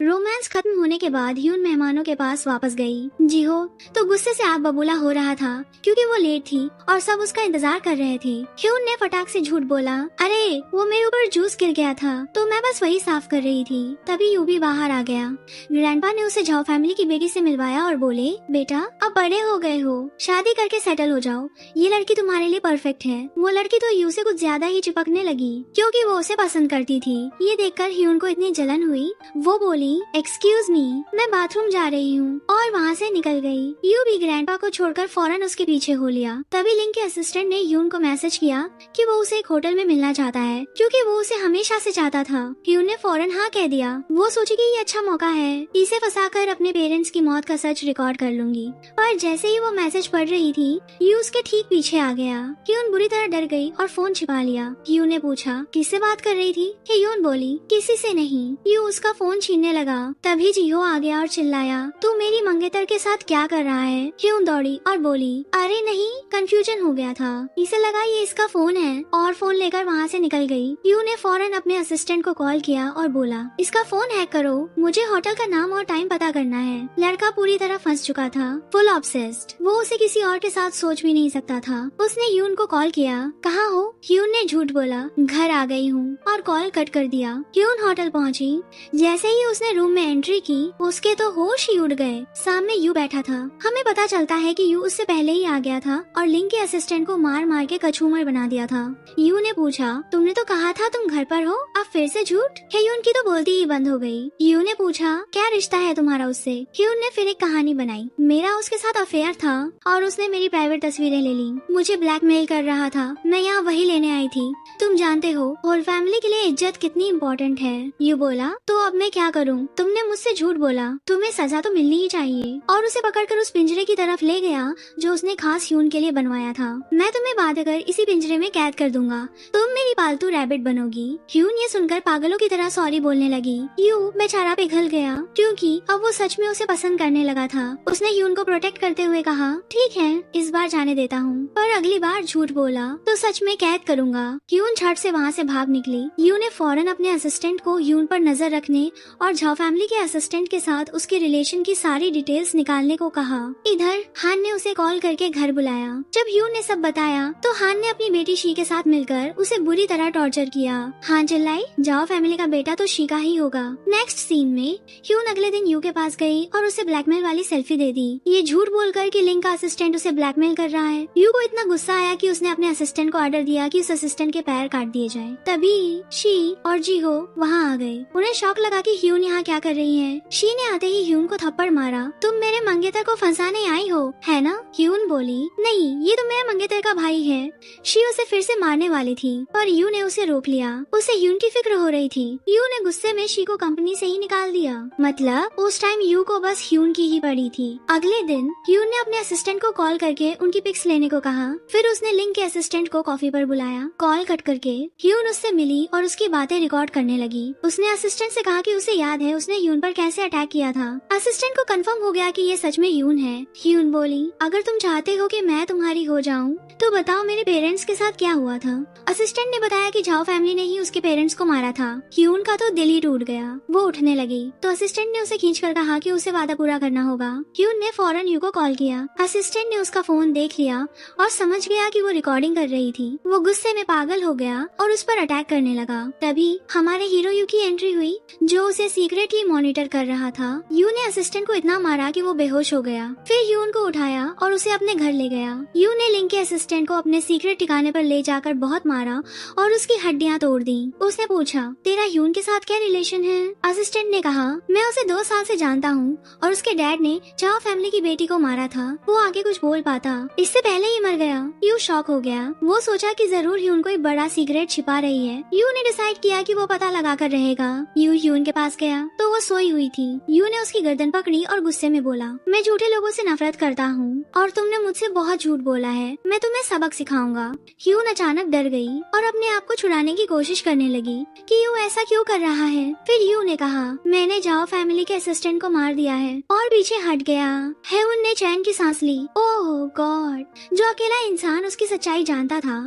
रोमांस खत्म होने के बाद ह्यून मेहमानों के पास वापस गई। जिहो तो गुस्से से आग बबूला हो रहा था क्योंकि वो लेट थी और सब उसका इंतजार कर रहे थे। ह्यून ने फटाक से झूठ बोला, अरे वो मेरे ऊपर जूस गिर गया था तो मैं बस वही साफ कर रही थी। तभी यू भी बाहर आ गया। ग्रैंडपा ने उसे झाओ फैमिली की बेटी से मिलवाया और बोले, बेटा अब बड़े हो गए हो, शादी करके सेटल हो जाओ, ये लड़की तुम्हारे लिए परफेक्ट है। वो लड़की तो यू से कुछ ज्यादा ही चिपकने लगी क्योंकि वो उसे पसंद करती थी। ये देखकर ह्यून को इतनी जलन हुई, वो बोली, एक्सक्यूज मी, मैं बाथरूम जा रही हूँ, और वहाँ से निकल गई। यू भी ग्रैंडपा को छोड़कर फौरन उसके पीछे हो लिया। तभी लिंक के असिस्टेंट ने ह्यून को मैसेज किया कि वो उसे एक होटल में मिलना चाहता है क्योंकि वो उसे हमेशा से चाहता था। ह्यून ने फौरन हाँ कह दिया। वो सोची कि ये अच्छा मौका है, इसे फंसाकर अपने पेरेंट्स की मौत का सच रिकॉर्ड कर लूंगी। पर जैसे ही वो मैसेज पढ़ रही थी, यू उसके ठीक पीछे आ गया। ह्यून बुरी तरह डर गई और फोन छिपा लिया। यू ने पूछा, किससे बात कर रही थी? ह्यून बोली, किसी से नहीं। यू उसका फोन छीनने लगा। तभी जिहो आ गया और चिल्लाया, तू मेरी मंगेतर के साथ क्या कर रहा है? ह्यून दौड़ी और बोली, अरे नहीं, कंफ्यूजन हो गया था, इसे लगा ये इसका फोन है, और फोन लेकर वहाँ से निकल गई। यू ने फौरन अपने असिस्टेंट को कॉल किया और बोला, इसका फोन हैक करो, मुझे होटल का नाम और टाइम पता करना है। लड़का पूरी तरह फंस चुका था, फुल ऑब्सेस्ड। वो उसे किसी और के साथ सोच भी नहीं सकता था। उसने ह्यून को कॉल किया, कहाँ हो? ह्यून ने झूठ बोला, घर आ गई हूँ, और कॉल कट कर दिया। ह्यून होटल पहुँची। जैसे ही उसने रूम में एंट्री की, उसके तो होश ही उड़ गए। सामने यू बैठा था। हमें पता चलता है कि यू उससे पहले ही आ गया था और लिंक के असिस्टेंट को मार मार के कछूमर बना दिया था। यू ने पूछा, तुमने तो कहा था तुम घर पर हो, अब फिर से झूठ? ह्यून की तो बोलती ही बंद हो गई। यू ने पूछा, क्या रिश्ता है तुम्हारा उससे? ह्यून ने फिर एक कहानी बनाई, मेरा उसके साथ अफेयर था और उसने मेरी प्राइवेट तस्वीरें ले ली, मुझे ब्लैकमेल कर रहा था, मैं यहाँ वही लेने आई थी। तुम जानते हो होल फैमिली के लिए इज्जत कितनी इम्पोर्टेंट है। यू बोला, तो अब मैं क्या करूँ? तुमने मुझसे झूठ बोला, तुम्हें सजा तो मिलनी ही चाहिए। और उसे पकड़कर उस पिंजरे की तरफ ले गया जो उसने खास ह्यून के लिए बनवाया था। मैं तुम्हें बांध कर इसी पिंजरे में कैद कर दूंगा, तुम मेरी पालतू रैबिट बनोगी। ह्यून ये सुनकर पागलों की तरह सॉरी बोलने लगी। यू बेचारा पिघल गया क्योंकि अब वो सच में उसे पसंद करने लगा था। उसने ह्यून को प्रोटेक्ट करते हुए कहा, ठीक है, इस बार जाने देता हूँ, पर अगली बार झूठ बोला तो सच में कैद करूंगा। ह्यून झट से वहाँ से भाग निकली। यू ने फौरन अपने असिस्टेंट को ह्यून पर नजर रखने और झाओ फैमिली के असिस्टेंट के साथ उसके रिलेशन की सारी डिटेल्स निकालने को कहा। इधर हान ने उसे कॉल करके घर बुलाया। जब ह्यून ने सब बताया तो हान ने अपनी बेटी शी के साथ मिलकर उसे बुरी तरह टॉर्चर किया। हान चिल्लाई, झाओ फैमिली का बेटा तो शी का ही होगा। नेक्स्ट सीन में ह्यून अगले दिन यू के पास गई और उसे ब्लैकमेल वाली सेल्फी दे दी। ये झूठ बोलकर कि लिंग का असिस्टेंट उसे ब्लैकमेल कर रहा है। यू को इतना गुस्सा आया कि उसने अपने असिस्टेंट को ऑर्डर दिया कि उस असिस्टेंट के पैर काट दिए जाएं। तभी शी और जी हो वहाँ आ गए। उन्हें शौक लगा कि ह्यून यहाँ क्या कर रही है। शी ने आते ही ह्यून को थप्पड़ मारा। तुम मेरे मंगेतर को फंसाने आई हो, है ना? ह्यून बोली, नहीं, ये तो मेरा मंगेतर का भाई है। शी उसे फिर से मारने वाली थी पर यू ने उसे रोक लिया। उसे ह्यून की फिक्र हो रही थी। यू ने गुस्से में शी को कंपनी से ही निकाल दिया। मतलब उस टाइम यू को बस ह्यून की ही पड़ी थी। अगले दिन ह्यून ने अपने असिस्टेंट को कॉल करके उनकी पिक्स लेने को कहा। फिर उसने लिंग के असिस्टेंट को कॉफी पर बुलाया। कॉल कट करके ह्यून उससे मिली और उसकी बातें रिकॉर्ड करने लगी। उसने असिस्टेंट से कहा कि उसे याद है उसने ह्यून पर कैसे अटैक किया था। असिस्टेंट को कंफर्म हो गया कि ये सच में ह्यून है। ह्यून बोली, अगर तुम चाहते हो कि मैं तुम्हारी हो जाऊं तो बताओ मेरे पेरेंट्स के साथ क्या हुआ था। असिस्टेंट ने बताया कि झाओ फैमिली ने ही उसके पेरेंट्स को मारा था। ह्यून का तो दिल ही टूट गया। वो उठने लगी तो असिस्टेंट ने उसे खींचकर कहा कि उसे वादा पूरा करना होगा। ह्यून ने फौरन यू को कॉल किया। असिस्टेंट ने उसका फोन देख लिया और समझ गया कि वो रिकॉर्डिंग कर रही थी। वो गुस्से में पागल हो गया और उस पर अटैक करने लगा। तभी हमारे हीरो यू की एंट्री हुई जो उसे सीक्रेटली मॉनिटर कर रहा था। यू ने असिस्टेंट को इतना मारा कि वो बेहोश हो गया। फिर ह्यून को उठाया और उसे अपने घर ले गया। यू ने लिंग के असिस्टेंट को अपने सीक्रेट ठिकाने पर ले जाकर बहुत मारा और उसकी हड्डियां तोड़ दी। उसने पूछा, तेरा ह्यून के साथ क्या रिलेशन है? असिस्टेंट ने कहा, मैं उसे 2 साल से जानता हूँ और उसके डैड ने झाओ फैमिली की बेटी को मारा था। वो आगे कुछ बोल पाता, इससे पहले ही मर गया। यू शॉक हो गया। वो सोचा कि जरूर ह्यून कोई बड़ा सीक्रेट छिपा रही है। यू ने डिसाइड किया कि वो पता लगा कर रहेगा। यू ह्यून के पास गया तो वो सोई हुई थी। यू ने उसकी गर्दन पकड़ी और गुस्से में बोला, मैं झूठे लोगों से नफरत करता हूँ और तुमने मुझसे बहुत झूठ बोला है। मैं तुम्हें सबक सिखाऊंगा। ह्यून अचानक डर गई और अपने आप को छुड़ाने की कोशिश करने लगी कि यू ऐसा क्यों कर रहा है। फिर यू ने कहा, मैंने झाओ फैमिली के असिस्टेंट को मार दिया है, और पीछे हट गया। ह्यून ने चैन की सांस ली। ओह गॉड, जो अकेला इंसान उसकी सच्चाई जानता था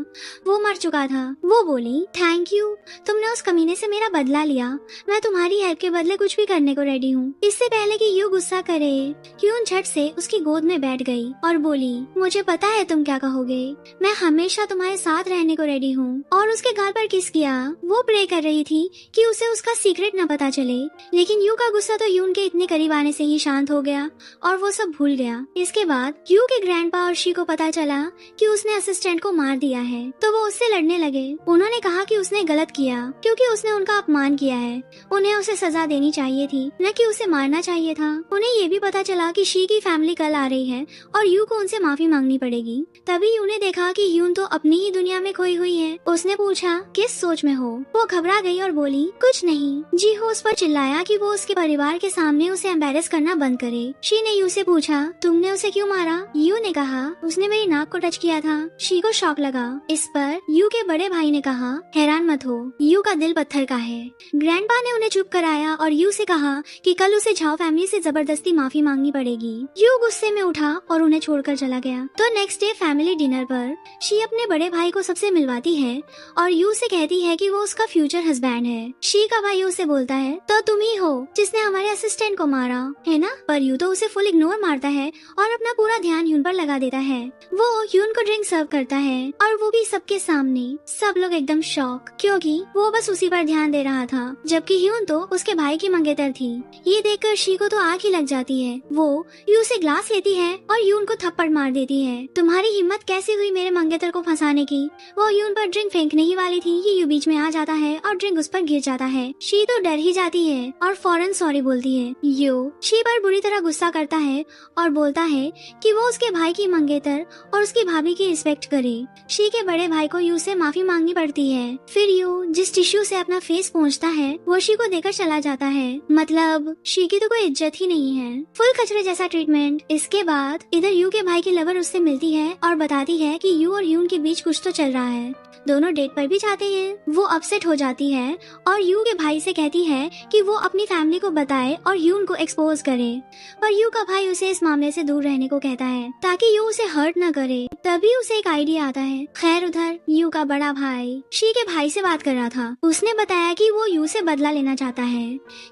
वो मर चुका था। वो बोली, थैंक यू, तुमने उस कमीने से मेरा बदला लिया। मैं तुम्हारी हेल्प के बदले कुछ भी करने को रेडी हूँ। इससे पहले कि यू गुस्सा करे, ह्यून झट से उसकी गोद में बैठ गई और बोली, मुझे पता है तुम क्या कहोगे, मैं हमेशा तुम्हारे साथ रहने को रेडी हूँ। और उसके गाल पर किस किया। वो प्रे कर रही थी कि उसे उसका सीक्रेट न पता चले, लेकिन यू का गुस्सा तो ह्यून के इतने करीब आने से ही शांत हो गया और वो सब भूल गया। इसके बाद यू के ग्रैंडपा और शी को पता चला कि उसने असिस्टेंट को मार दिया है तो वो उससे लड़ने लगे। उन्होंने कहा कि उसने गलत किया क्योंकि उसने उनका अपमान किया है। उन्हें उसे सजा देनी चाहिए थी, न कि उसे मारना चाहिए था। उन्हें ये भी पता चला कि शी की फैमिली कल आ रही है और यू को उनसे माफी मांगनी पड़ेगी। तभी यू ने देखा कि ह्यून तो अपनी ही दुनिया में खोई हुई है। उसने पूछा, किस सोच में हो? वो घबरा गई और बोली, कुछ नहीं। जी हो उस पर चिल्लाया कि वो उसके परिवार के सामने उसे एम्बेरस करना बंद करे। शी ने यू से पूछा, तुमने उसे क्यों मारा? यू ने कहा, उसने मेरी नाक को टच किया था। शी को शॉक लगा। इस पर यू के बड़े भाई ने कहा, हैरान मत हो, यू का दिल पत्थर का है। ग्रैंडपा ने उन्हें चुप कराया और यू से कहा कि कल उसे झाओ फैमिली से जबरदस्ती माफी मांगनी पड़ेगी। यू गुस्से में उठा और उन्हें छोड़कर चला गया। तो नेक्स्ट डे फैमिली डिनर पर शी अपने बड़े भाई को सबसे मिलवाती है और यू से कहती है कि वो उसका फ्यूचर हस्बैंड है। शी का भाई उसे बोलता है, तो तुम ही हो जिसने हमारे असिस्टेंट को मारा है ना? पर यू तो उसे फुल इग्नोर मारता है और अपना पूरा ध्यान ह्यून पर लगा देता है। वो ह्यून को ड्रिंक सर्व करता है और वो भी सबके सामने। सब लोग एकदम शॉक क्योंकि वो बस उसी पर ध्यान दे रहा था, जबकि ह्यून तो उसके भाई की मंगेतर थी। ये देखकर शी को तो आंख ही लग जाती है। वो यू से ग्लास लेती है और ह्यून को थप्पड़ मार देती है। तुम्हारी हिम्मत कैसे हुई मेरे मंगेतर को फंसाने की? वो ह्यून पर ड्रिंक फेंकने ही वाली थी कि यू बीच में आ जाता है और ड्रिंक उस पर गिर जाता है। शी तो डर ही जाती है और फौरन सॉरी बोलती है। यू शी पर बुरी तरह गुस्सा करता है और बोलता है कि वो उसके भाई की मंगेतर और उसकी भाभी की रिस्पेक्ट करे। शी के बड़े भाई को यू से माफी मांगनी पड़ती है। फिर यू जिस टिश्यू से अपना फेस पोंछता है वो शी को देकर चला जाता है। मतलब शी की तो कोई इज्जत ही नहीं है, फुल कचरे जैसा ट्रीटमेंट। इसके बाद इधर यू के भाई की लवर उससे मिलती है और बताती है कि यू और ह्यून के बीच कुछ तो चल रहा है। दोनों डेट पर भी जाते हैं। वो अपसेट हो जाती है और यू के भाई से कहती है कि वो अपनी फैमिली को बताए और ह्यून को एक्सपोज करे, पर यू का भाई उसे इस मामले से दूर रहने को कहता है ताकि यू उसे हर्ट न करे। तभी उसे एक आइडिया आता होता है। खैर उधर यू का बड़ा भाई शी के भाई से बात कर रहा था। उसने बताया कि वो यू से बदला लेना चाहता है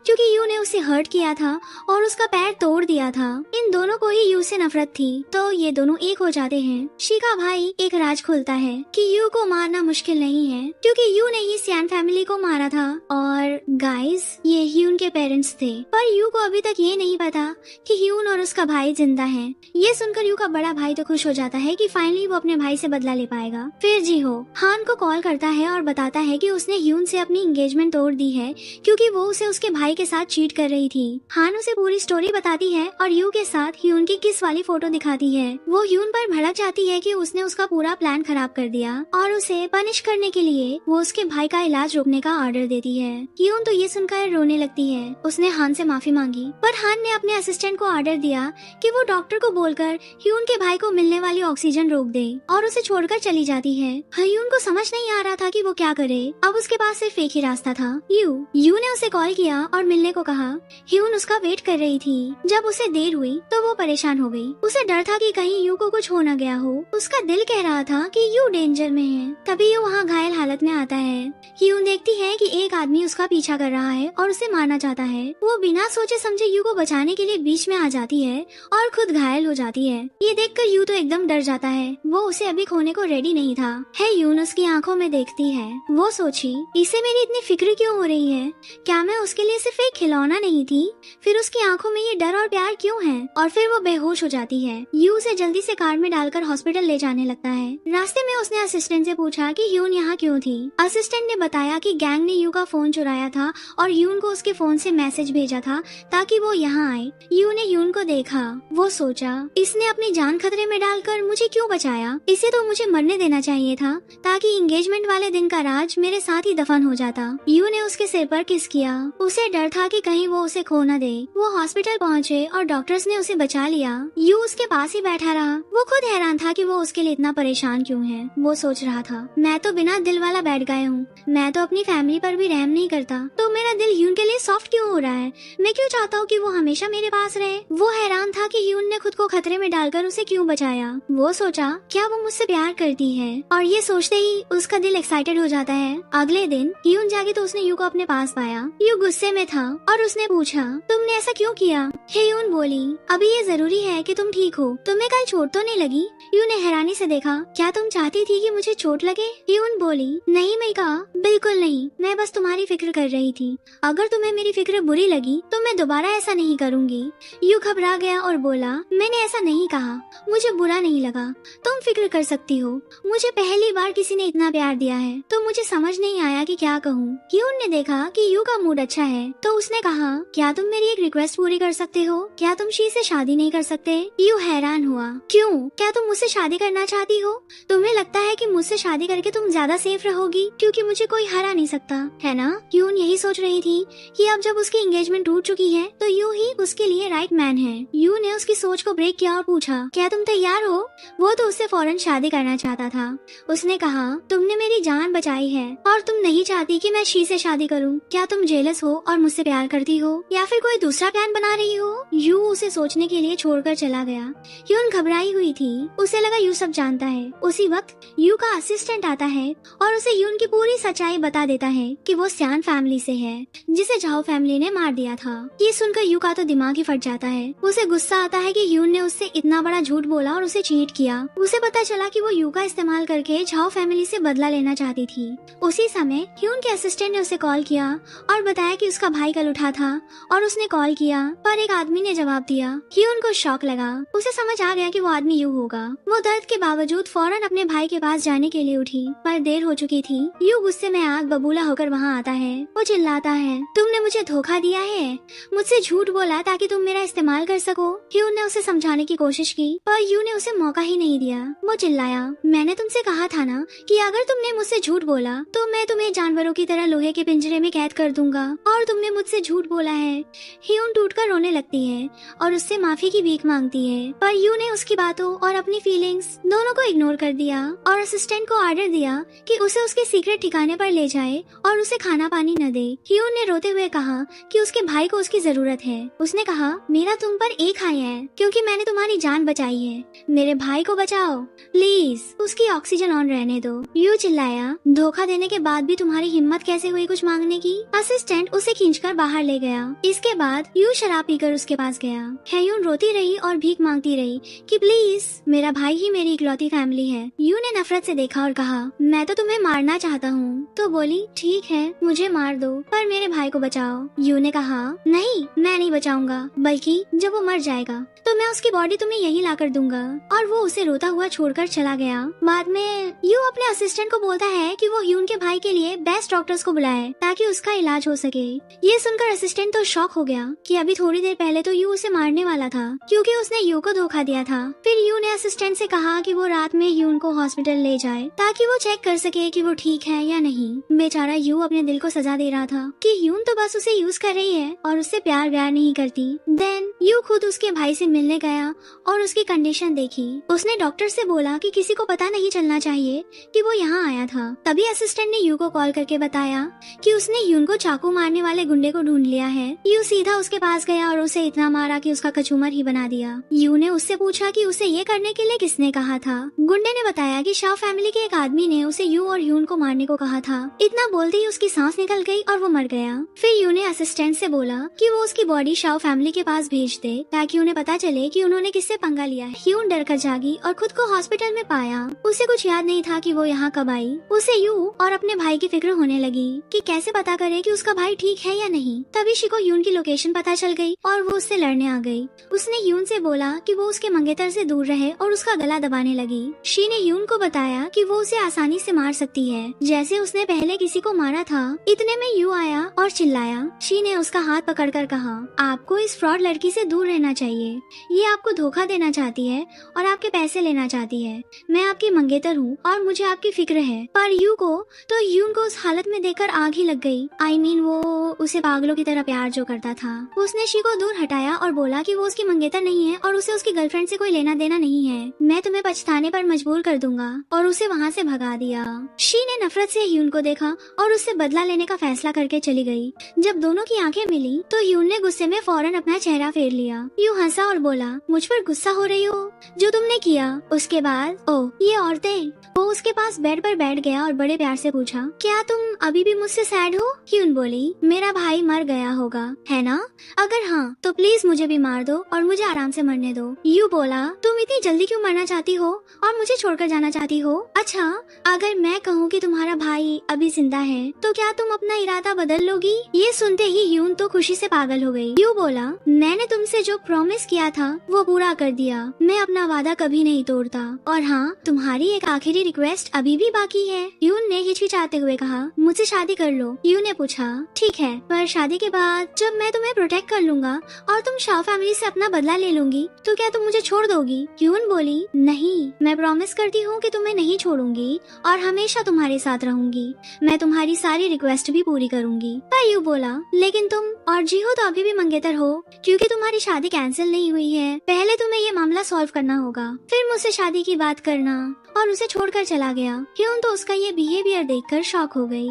क्योंकि यू ने उसे हर्ट किया था और उसका पैर तोड़ दिया था। इन दोनों को ही यू से नफरत थी तो ये दोनों एक हो जाते हैं। शी का भाई एक राज खोलता है कि यू को मारना मुश्किल नहीं है क्योंकि यू ने ही सियान फैमिली को मारा था और गाइस ये ह्यून के पेरेंट्स थे। पर यू को अभी तक ये नहीं पता कि ह्यून और उसका भाई जिंदा है। ये सुनकर यू का बड़ा भाई तो खुश हो जाता है कि फाइनली वो अपने भाई से बदला ले पाएगा। फिर जी हो हान को कॉल करता है और बताता है कि उसने ह्यून से अपनी एंगेजमेंट तोड़ दी है क्योंकि वो उसे उसके भाई के साथ चीट कर रही थी। हान उसे पूरी स्टोरी बताती है और यू के साथ ह्यून की किस वाली फोटो दिखाती है। वो ह्यून पर भड़क जाती है कि उसने उसका पूरा प्लान खराब कर दिया और उसे पनिश करने के लिए वो उसके भाई का इलाज रोकने का ऑर्डर देती है। ह्यून तो ये सुनकर रोने लगती है। उसने हान से माफी मांगी पर हान ने अपने असिस्टेंट को ऑर्डर दिया कि वो डॉक्टर को बोलकर ह्यून के भाई को मिलने वाली ऑक्सीजन रोक दे और उसे छोड़कर चली जाती है। ह्यून को समझ नहीं आ रहा था कि वो क्या करे। अब उसके पास सिर्फ एक ही रास्ता था। यू ने उसे कॉल किया और मिलने को कहा। ह्यून उसका वेट कर रही थी। जब उसे देर हुई तो वो परेशान हो गई। उसे डर था कि कहीं यू को कुछ हो न गया हो। उसका दिल कह रहा था कि यू डेंजर में है। तभी यू वहाँ घायल हालत में आता है। ह्यून देखती है कि एक आदमी उसका पीछा कर रहा है और उसे मारना चाहता है। वो बिना सोचे समझे यू को बचाने के लिए बीच में आ जाती है और खुद घायल हो जाती है। ये देखकर यू तो एकदम डर जाता है। वो उसे अभी खोने को रेडी नहीं था। ह्यून उसकी आंखों में देखती है। वो सोची इसे मेरी इतनी फिक्र क्यों हो रही है। क्या मैं उसके लिए सिर्फ एक खिलौना नहीं थी। फिर उसकी आंखों में ये डर और प्यार क्यों है। और फिर वो बेहोश हो जाती है। यू उसे जल्दी से कार में डालकर हॉस्पिटल ले जाने लगता है। रास्ते में उसने असिस्टेंट से पूछा कि ह्यून यहाँ क्यों थी। असिस्टेंट ने बताया कि गैंग ने यू का फोन चुराया था और ह्यून को उसके फोन से मैसेज भेजा था ताकि वो यहाँ आए। यू ने ह्यून को देखा। वो सोचा इसने अपनी जान खतरे में डालकर मुझे क्यों बचाया। इसे तो मुझे मरने देना चाहिए था ताकि एंगेजमेंट वाले दिन का राज मेरे साथ ही दफन हो जाता। यू ने उसके सिर पर किस किया। उसे डर था कि कहीं वो उसे खो न दे। वो हॉस्पिटल पहुँचे और डॉक्टर्स ने उसे बचा लिया। यू उसके पास ही बैठा रहा। वो खुद हैरान था कि वो उसके लिए इतना परेशान क्यों है। वो सोच रहा था मैं तो बिना दिल वाला बैठ गया हूँ। मैं तो अपनी फैमिली पर भी रहम नहीं करता तो मेरा दिल ह्यून के लिए सॉफ्ट क्यों हो रहा है। मैं क्यों चाहता हूँ कि वो हमेशा मेरे पास रहे। वो हैरान था कि ह्यून ने खुद को खतरे में डालकर उसे क्यों बचाया। वो सोचा क्या वो मुझसे प्यार करती है और ये सोचते ही उसका दिल एक्साइटेड हो जाता है। अगले दिन ह्यून जागी तो उसने यू को अपने पास पाया। यू गुस्से में था और उसने पूछा तुमने ऐसा क्यों किया। ह्यून बोली अभी ये जरूरी है कि तुम ठीक हो। तुम्हें कल चोट तो नहीं लगी। यू ने हैरानी से देखा क्या तुम चाहती थी कि मुझे चोट लगे। ह्यून बोली नहीं मेघा बिल्कुल नहीं। मैं बस तुम्हारी फिक्र कर रही थी। अगर तुम्हें मेरी फिक्र बुरी लगी तो मैं दोबारा ऐसा नहीं करूँगी। यू घबरा गया और बोला मैंने ऐसा नहीं कहा। मुझे बुरा नहीं लगा। तुम फिक्र कर सकती हो। मुझे पहली बार किसी ने इतना प्यार दिया है तो मुझे समझ नहीं आया कि क्या कहूँ। ह्यून ने देखा कि यू का मूड अच्छा है तो उसने कहा क्या तुम मेरी एक रिक्वेस्ट पूरी कर सकते हो। क्या तुम शी से शादी नहीं कर सकते। यू हैरान हुआ क्यों। क्या तुम मुझसे शादी करना चाहती हो। तुम्हें लगता है कि मुझसे शादी करके तुम ज्यादा सेफ रहोगी क्योंकि मुझे कोई हरा नहीं सकता है ना। ह्यून यही सोच रही थी कि अब जब उसकी एंगेजमेंट टूट चुकी है तो यू ही उसके लिए राइट मैन है। यू ने उसकी सोच को ब्रेक किया और पूछा क्या तुम तैयार हो। वो तो उससे फौरन शादी करना चाहता था। उसने कहा तुमने मेरी जान बचाई है और तुम नहीं चाहती कि मैं शी से शादी करूं। क्या तुम जेलस हो और मुझसे प्यार करती हो या फिर कोई दूसरा प्लान बना रही हो। यू उसे सोचने के लिए छोड़कर चला गया। ह्यून घबराई हुई थी। उसे लगा यू सब जानता है। उसी वक्त यू का असिस्टेंट आता है और उसे ह्यून की पूरी सच्चाई बता देता है कि वो सियान फैमिली से है जिसे झाओ फैमिली ने मार दिया था। ये सुनकर यू का तो दिमाग ही फट जाता है। उसे गुस्सा आता है कि ह्यून ने उससे इतना बड़ा झूठ बोला और उसे चीट किया। उसे पता चला कि वो यू का इस्तेमाल करके झाओ फैमिली से बदला लेना चाहती थी। उसी समय ह्यून के असिस्टेंट ने उसे कॉल किया और बताया कि उसका भाई कल उठा था और उसने कॉल किया पर एक आदमी ने जवाब दिया। ह्यून को शॉक लगा। उसे समझ आ गया कि वो आदमी यू होगा। वो दर्द के बावजूद फौरन अपने भाई के पास जाने के लिए उठी पर देर हो चुकी थी। यू गुस्से में आग बबूला होकर वहाँ आता है। वो चिल्लाता है तुमने मुझे धोखा दिया है। मुझसे झूठ बोला ताकि तुम मेरा इस्तेमाल कर सको। ह्यून ने उसे समझाने की कोशिश की पर यू ने उसे मौका ही नहीं दिया। वो चिल्लाया मैंने तुमसे कहा था ना कि अगर तुमने मुझसे झूठ बोला तो मैं तुम्हें जानवरों की तरह लोहे के पिंजरे में कैद कर दूंगा और तुमने मुझसे झूठ बोला है। ह्यून टूटकर रोने लगती है और उससे माफी की भीख मांगती है पर यू ने उसकी बातों और अपनी फीलिंग्स दोनों को इग्नोर कर दिया और असिस्टेंट को ऑर्डर दिया कि उसे उसके सीक्रेट ठिकाने पर ले जाए और उसे खाना पानी न दे। ह्यून ने रोते हुए कहा कि उसके भाई को उसकी जरूरत है। उसने कहा मेरा तुम पर एक हाय है क्योंकि मैंने तुम्हारी जान बचाई है। मेरे भाई को बचाओ प्लीज। प्लीज उसकी ऑक्सीजन ऑन रहने दो। यू चिल्लाया, धोखा देने के बाद भी तुम्हारी हिम्मत कैसे हुई कुछ मांगने की। असिस्टेंट उसे खींचकर बाहर ले गया। इसके बाद यू शराब पीकर उसके पास गया। ह्यून रोती रही और भीख मांगती रही कि प्लीज मेरा भाई ही मेरी इकलौती फैमिली है। यू ने नफरत से देखा और कहा, मैं तो तुम्हें मारना चाहता हूँ। तो बोली, ठीक है मुझे मार दो पर मेरे भाई को बचाओ। यू ने कहा, नहीं मैं नहीं बचाऊंगा, बल्कि जब वो मर जाएगा तो मैं उसकी बॉडी तुम्हें यहीं लाकर दूंगा। और वो उसे रोता हुआ छोड़कर चला गया। बाद में यू अपने असिस्टेंट को बोलता है कि वो ह्यून के भाई के लिए बेस्ट डॉक्टर्स को बुलाए ताकि उसका इलाज हो सके। ये सुनकर असिस्टेंट तो शॉक हो गया कि अभी थोड़ी देर पहले तो यू उसे मारने वाला था क्योंकि उसने यू को धोखा दिया था। फिर यू ने असिस्टेंट से कहा कि वो रात में ह्यून को हॉस्पिटल ले जाए ताकि वो चेक कर सके कि वो ठीक है या नहीं। बेचारा यू अपने दिल को सजा दे रहा था कि ह्यून तो बस उसे यूज कर रही है और उससे प्यार व्यार नहीं करती। देन यू खुद उसके भाई से मिलने गया और उसकी कंडीशन देखी। उसने डॉक्टर से बोला कि किसी को पता नहीं चलना चाहिए कि वो यहाँ आया था। तभी असिस्टेंट ने यू को कॉल करके बताया कि उसने ह्यून को चाकू मारने वाले गुंडे को ढूंढ लिया है। यू सीधा उसके पास गया और उसे इतना मारा कि उसका कचूमर ही बना दिया। यू ने उससे पूछा कि उसे ये करने के लिए किसने कहा था। गुंडे ने बताया कि शाह फैमिली के एक आदमी ने उसे यू और ह्यून को मारने को कहा था। इतना बोलते ही उसकी सांस निकल गई और वो मर गया। फिर यू ने असिस्टेंट से बोला कि वो उसकी बॉडी शाह फैमिली के पास भेज दे ताकि उन्हें पता चले कि उन्होंने किससे पंगा लिया है। ह्यून डर कर जागी और खुद को हॉस्पिटल में पाया। उसे कुछ याद नहीं था कि वो यहाँ कब आई। उसे यू और अपने भाई की फिक्र होने लगी कि कैसे पता करे कि उसका भाई ठीक है या नहीं। तभी शी को ह्यून की लोकेशन पता चल गई और वो उससे लड़ने आ गई। उसने ह्यून से बोला कि वो उसके मंगेतर से दूर रहे और उसका गला दबाने लगी। शी ने ह्यून को बताया कि वो उसे आसानी से मार सकती है जैसे उसने पहले किसी को मारा था। इतने में यू आया और चिल्लाया। शी ने उसका हाथ पकड़कर कहा, आपको इस फ्रॉड लड़की से दूर रहना चाहिए। ये आपको धोखा देना चाहती है और आपके पैसे लेना चाहती है। मैं आपकी मंगेतर हूँ और मुझे आपकी फिक्र है। पर यू को तो ह्यून को उस हालत में देखकर आग ही लग गई। I mean, वो उसे पागलों की तरह प्यार जो करता था। उसने शी को दूर हटाया और बोला कि वो उसकी मंगेतर नहीं है और उसे उसकी गर्लफ्रेंड से कोई लेना देना नहीं है। मैं तुम्हें पछताने पर मजबूर कर दूंगा और उसे वहाँ से भगा दिया। शी ने नफरत से ह्यून को देखा और उससे बदला लेने का फैसला करके चली गई। जब दोनों की आंखें मिली तो ह्यून ने गुस्से में फौरन अपना चेहरा फेर लिया। यू हंसा और बोला, मुझ पर गुस्सा हो रही हो जो तुमने किया। उसके बाद ओह ये औरतें। वो उसके पास बेड पर बैठ गया और बड़े प्यार से पूछा, क्या तुम अभी भी मुझसे सैड हो? ह्यून बोली, मेरा भाई मर गया होगा है ना? अगर हाँ तो प्लीज मुझे भी मार दो और मुझे आराम से मरने दो। यू बोला, तुम इतनी जल्दी क्यों मरना चाहती हो और मुझे छोड़कर जाना चाहती हो? अच्छा अगर मैं कहूँ कि तुम्हारा भाई अभी जिंदा है तो क्या तुम अपना इरादा बदल लोगी? ये सुनते ही ह्यून तो खुशी से पागल हो गई। यू बोला, मैंने तुमसे जो प्रॉमिस किया था वो पूरा कर दिया। मैं अपना वादा कभी नहीं तोड़ता। और हाँ, तुम्हारी एक आखिरी रिक्वेस्ट अभी भी बाकी है। ह्यून ने हिचकिचाते हुए कहा, मुझसे शादी कर लो। यू ने पूछा, ठीक है पर शादी के बाद जब मैं तुम्हें प्रोटेक्ट कर लूंगा और तुम शाह फैमिली से अपना बदला ले लूंगी तो क्या तुम मुझे छोड़ दोगी? ह्यून बोली, नहीं मैं प्रॉमिस करती हूँ कि तुम्हें नहीं छोड़ूंगी और हमेशा तुम्हारे साथ रहूंगी। मैं तुम्हारी सारी रिक्वेस्ट भी पूरी करूंगी। पर यू बोला, लेकिन तुम और जीहो तो अभी भी मंगेतर हो क्योंकि तुम्हारी शादी कैंसिल नहीं हुई है। पहले तुम्हें ये मामला सॉल्व करना होगा फिर मुझसे शादी की बात करना। और उसे छोड़कर चला गया। ह्यून तो उसका ये बिहेवियर देखकर शॉक हो गई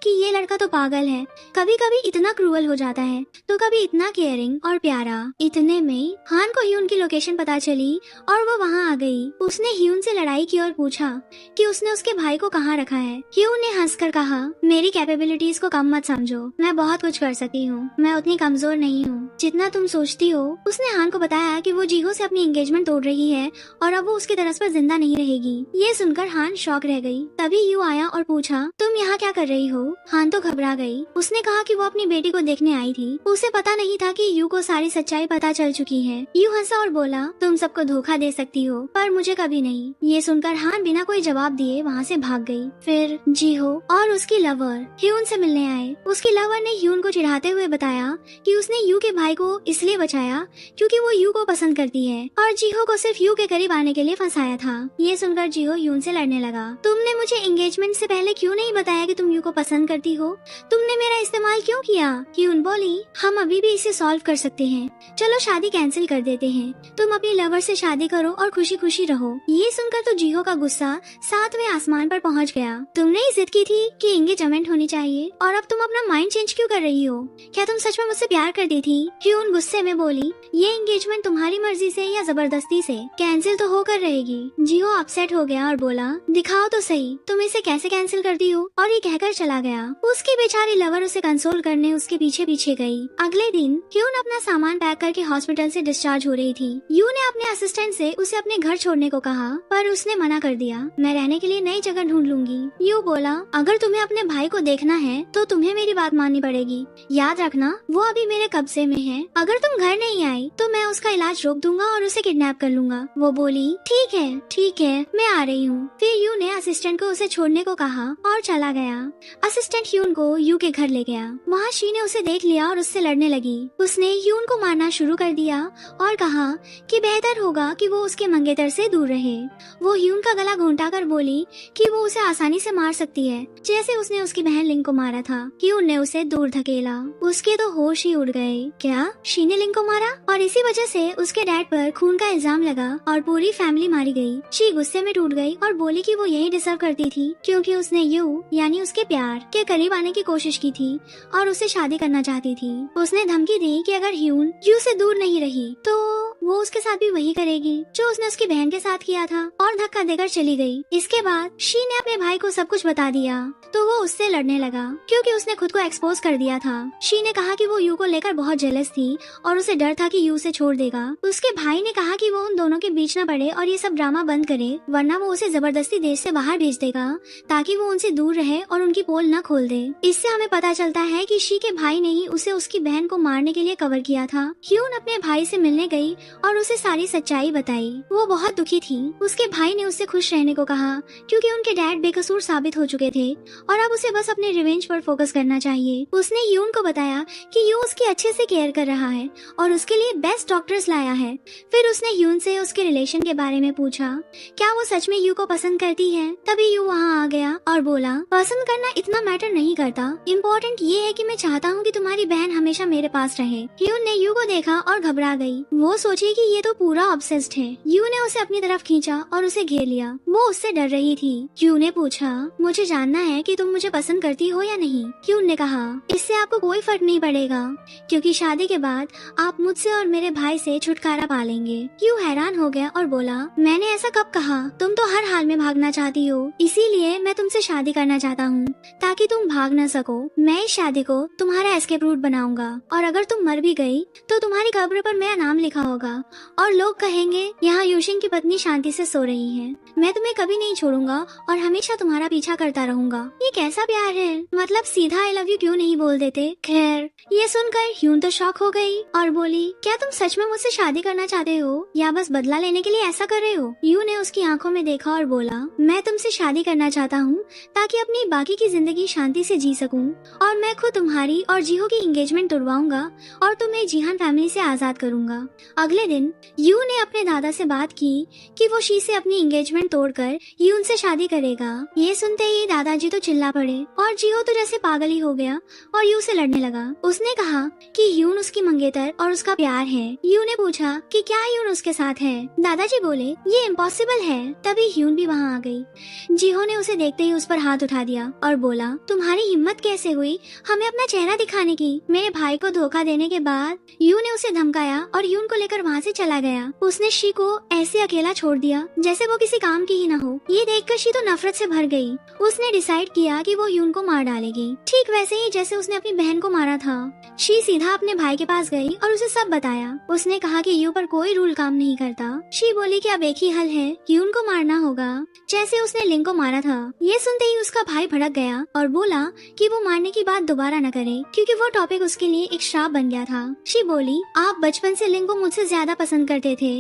कि ये लड़का तो पागल है। कभी कभी इतना क्रूअल हो जाता है तो कभी इतना केयरिंग और प्यारा। इतने में हान को ह्यून की लोकेशन पता चली और वो वहाँ आ गई। उसने ह्यून से लड़ाई की और पूछा कि उसने उसके भाई को कहाँ रखा है। ह्यून ने हंसकर कहा, मेरी कैपेबिलिटीज को कम मत समझो। मैं बहुत कुछ कर सकती हूँ। मैं उतनी कमजोर नहीं हूँ जितना तुम सोचती हो। उसने हान को बताया कि वो जीहो से अपनी एंगेजमेंट तोड़ रही है और अब वो उसकी तरस पर जिंदा नहीं रहेगी। ये सुनकर हान शॉक रह गई। तभी यू आया और पूछा, तुम यहाँ क्या कर रही हो? हान तो घबरा गई। उसने कहा कि वो अपनी बेटी को देखने आई थी। उसे पता नहीं था कि यू को सारी सच्चाई पता चल चुकी है। यू हंसा और बोला, तुम सबको धोखा दे सकती हो पर मुझे कभी नहीं। ये सुनकर हान बिना कोई जवाब दिए वहाँ से भाग गई। फिर जीहो और उसकी लवर ह्यून से मिलने आए। उसकी लवर ने ह्यून को चिढ़ाते हुए बताया कि उसने यू के भाई को इसलिए बचाया क्योंकि वो यू को पसंद करती है और जीहो को सिर्फ यू के करीब आने के लिए फंसाया था। ये सुनकर जीहो ह्यून से लड़ने लगा। तुमने मुझे एंगेजमेंट से पहले क्यों नहीं बताया कि तुम यू को पसंद करती हो? तुमने मेरा इस्तेमाल क्यों किया? ह्यून बोली, हम अभी भी इसे सॉल्व कर सकते हैं। चलो शादी कैंसिल कर देते हैं। तुम अपनी लवर से शादी करो और खुशी खुशी रहो। ये सुनकर तो जीहो का गुस्सा 7वें आसमान पर पहुंच गया। तुमने ही जिद की थी कि एंगेजमेंट होनी चाहिए और अब तुम अपना माइंड चेंज क्यों कर रही हो? क्या तुम सच में मुझसे प्यार करती थी? ह्यून गुस्से में बोली, ये एंगेजमेंट तुम्हारी मर्जी से या जबरदस्ती से कैंसिल तो होकर रहेगी। जीहो वो अपसेट हो गया और बोला, दिखाओ तो सही तुम इसे कैसे कैंसिल करती हो, और ये कहकर चला गया। उसकी बेचारी लवर उसे कंसोल करने उसके पीछे पीछे गई। अगले दिन ह्यून अपना सामान पैक करके हॉस्पिटल से डिस्चार्ज हो रही थी। यू ने अपने असिस्टेंट से उसे अपने घर छोड़ने को कहा, पर उसने मना कर दिया। मैं रहने के लिए नई जगह ढूंढ लूंगी। यू बोला, अगर तुम्हें अपने भाई को देखना है तो तुम्हें मेरी बात माननी पड़ेगी। याद रखना वो अभी मेरे कब्जे में है। अगर तुम घर नहीं आई तो मैं उसका इलाज रोक दूंगा और उसे किडनैप कर लूंगा। वो बोली, ठीक है मैं आ रही हूँ। फिर यू ने असिस्टेंट को उसे छोड़ने को कहा और चला गया। असिस्टेंट ह्यून को यू के घर ले गया। वहाँ शी ने उसे देख लिया और उससे लड़ने लगी। उसने ह्यून को मारना शुरू कर दिया और कहा कि बेहतर होगा कि वो उसके मंगेतर से दूर रहे। वो ह्यून का गला घोंटा कर बोली कि वो उसे आसानी से मार सकती है, जैसे उसने उसकी बहन लिंग को मारा था। ह्यून ने उसे दूर धकेला। उसके तो होश ही उड़ गए। क्या शी ने लिंग को मारा? और इसी वजह से उसके डैड पर खून का इल्जाम लगा और पूरी फैमिली मारी गई। शी गुस्से में टूट गई और बोली कि वो यही डिजर्व करती थी, क्योंकि उसने यू यानी उसके प्यार के करीब आने की कोशिश की थी और उससे शादी करना चाहती थी। उसने धमकी दी कि अगर ह्यून यू से दूर नहीं रही तो वो उसके साथ भी वही करेगी जो उसने उसकी बहन के साथ किया था, और धक्का देकर चली गई। इसके बाद शी ने अपने भाई को सब कुछ बता दिया तो वो उससे लड़ने लगा, क्योंकि उसने खुद को एक्सपोज कर दिया था। शी ने कहा कि वो यू को लेकर बहुत जेलस थी और उसे डर था कि यू से छोड़ देगा। उसके भाई ने कहा कि वो उन दोनों के बीच न पड़े और ये सब ड्रामा बंद करे, वरना वो उसे जबरदस्ती देश से बाहर भेज देगा ताकि वो उनसे दूर रहे और उनकी पोल न खोल दे। इससे हमें पता चलता है कि शी के भाई ने ही उसे उसकी बहन को मारने के लिए कवर किया था। ह्यून अपने भाई से मिलने गई और उसे सारी सच्चाई बताई। वो बहुत दुखी थी। उसके भाई ने उससे खुश रहने को कहा, क्योंकि उनके डैड बेकसूर साबित हो चुके थे और अब उसे बस अपने रिवेंज पर फोकस करना चाहिए। उसने ह्यून को बताया कि यू उसकी अच्छे से केयर कर रहा है और उसके लिए बेस्ट डॉक्टर्स लाया है। फिर उसने ह्यून से उसके रिलेशन के बारे में पूछा, क्या वो सच में यू को पसंद करती है। तभी यू वहाँ आ गया और बोला, पसंद करना इतना मैटर नहीं करता, इम्पोर्टेंट ये है कि मैं चाहता हूँ कि तुम्हारी बहन हमेशा मेरे पास रहे। ह्यून ने यू को देखा और घबरा गई। वो सोची कि ये तो पूरा ऑब्सेस्ड है। यू ने उसे अपनी तरफ खींचा और उसे घेर लिया। वो उससे डर रही थी। यू ने पूछा, मुझे जानना है कि तुम मुझे पसंद करती हो या नहीं। ह्यून ने कहा, इससे आपको कोई फर्क नहीं पड़ेगा, क्योंकि शादी के बाद आप मुझसे और मेरे भाई से छुटकारा पा लेंगे। यू हैरान हो गया और बोला, मैंने ऐसा कब कहा? तुम तो हर हाल में भागना चाहती हो, इसीलिए मैं तुमसे शादी करना चाहता हूँ ताकि तुम भाग न सको। मैं इस शादी को तुम्हारा एस्केप रूट बनाऊंगा और अगर तुम मर भी गई तो तुम्हारी कब्र पर मेरा नाम लिखा होगा और लोग कहेंगे यहाँ यूशिंग की पत्नी शांति से सो रही है। मैं तुम्हें कभी नहीं छोड़ूंगा और हमेशा तुम्हारा पीछा करता रहूंगा। ये कैसा प्यार है, मतलब सीधा आई लव यू क्यों नहीं बोल देते। खैर, ये सुनकर ह्यून तो शॉक हो गई और बोली, क्या तुम सच में मुझसे शादी करना चाहते हो या बस बदला लेने के लिए ऐसा कर रहे हो। यू ने उसकी आंखों में देखा और बोला, मैं तुमसे शादी करना चाहता हूँ ताकि अपनी बाकी की जिंदगी शांति से जी सकूं और मैं खुद तुम्हारी और जीहो की एंगेजमेंट तुड़वाऊंगा और तुम्हें जीहान फैमिली से आजाद करूंगा। अगले दिन यू ने अपने दादा से बात की कि वो शी से अपनी एंगेजमेंट तोड़कर ह्यून से शादी करेगा। ये सुनते ही दादाजी तो चिल्ला पड़े और जीहो तो जैसे पागल ही हो गया और यू से लड़ने लगा। उसने कहा कि ह्यून उसकी मंगेतर और उसका प्यार है। यू ने पूछा कि क्या ह्यून उसके साथ है। दादाजी बोले, ये इम्पॉसिबल है। तभी ह्यून भी वहाँ आ गई। जीहो ने उसे देखते ही उस पर हाथ उठा दिया और बोला, तुम्हारी हिम्मत कैसे हुई हमें अपना चेहरा दिखाने की। मेरे भाई को धोखा देने के बाद यू ने उसे धमकाया और ह्यून को लेकर वहाँ से चला गया। उसने शी को ऐसे अकेला छोड़ दिया जैसे वो किसी काम की ही न हो। ये देखकर शी तो नफरत से भर गई। उसने डिसाइड किया कि वो ह्यून को मार डालेगी, ठीक वैसे ही जैसे उसने अपनी बहन को मारा था। शी सीधा अपने भाई के पास गई और उसे सब बताया। उसने कहा कि यू पर कोई रूल काम नहीं करता। शी बोली कि अब एक ही हल है, ह्यून को मारना होगा जैसे उसने लिंग को मारा था। ये सुनते ही उसका भाई भड़क गया और बोला कि वो मारने की बात दोबारा न करे, क्योंकि वो टॉपिक उसके लिए एक श्राप बन गया था। शी बोली, आप बचपन से लिंग को मुझसे ज्यादा पसंद करते थे,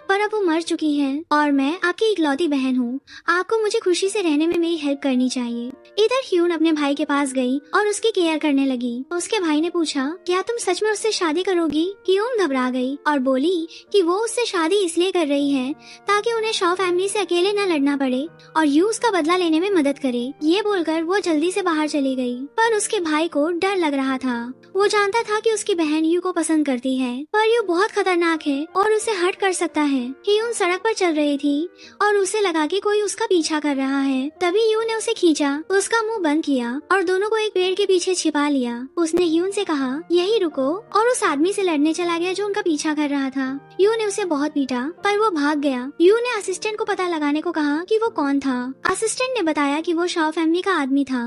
पर अब वो मर चुकी है और मैं आपकी इकलौती बहन हूँ। आपको मुझे खुशी से रहने में मेरी हेल्प करनी चाहिए। इधर ह्यून अपने भाई के पास गई और उसकी केयर करने लगी। उसके भाई ने पूछा, क्या तुम सच में उससे शादी करोगी? ह्यून घबरा गई और बोली कि वो उससे शादी इसलिए कर रही है ताकि उन्हें शॉ फैमिली से अकेले न लड़ना पड़े और यू उसका बदला लेने में मदद करे। ये बोलकर वो जल्दी से बाहर चली गई, पर उसके भाई को डर लग रहा था। वो जानता था कि उसकी बहन यू को पसंद करती है, पर यू बहुत खतरनाक है और उसे हर्ट कर सकता है। ह्यून सड़क पर चल रही थी और उसे लगा कि कोई उसका पीछा कर रहा है। तभी यू ने उसे खींचा, उसका मुंह बंद किया और दोनों को एक पेड़ के पीछे छिपा लिया। उसने ह्यून से कहा, यही रुको, और उस आदमी से लड़ने चला गया जो उनका पीछा कर रहा था। यू ने उसे बहुत पीटा पर वो भाग गया। यू ने असिस्टेंट असिस्टेंट को पता लगाने को कहा कि वो कौन था। असिस्टेंट ने बताया कि वो शाओ फैमिली का आदमी था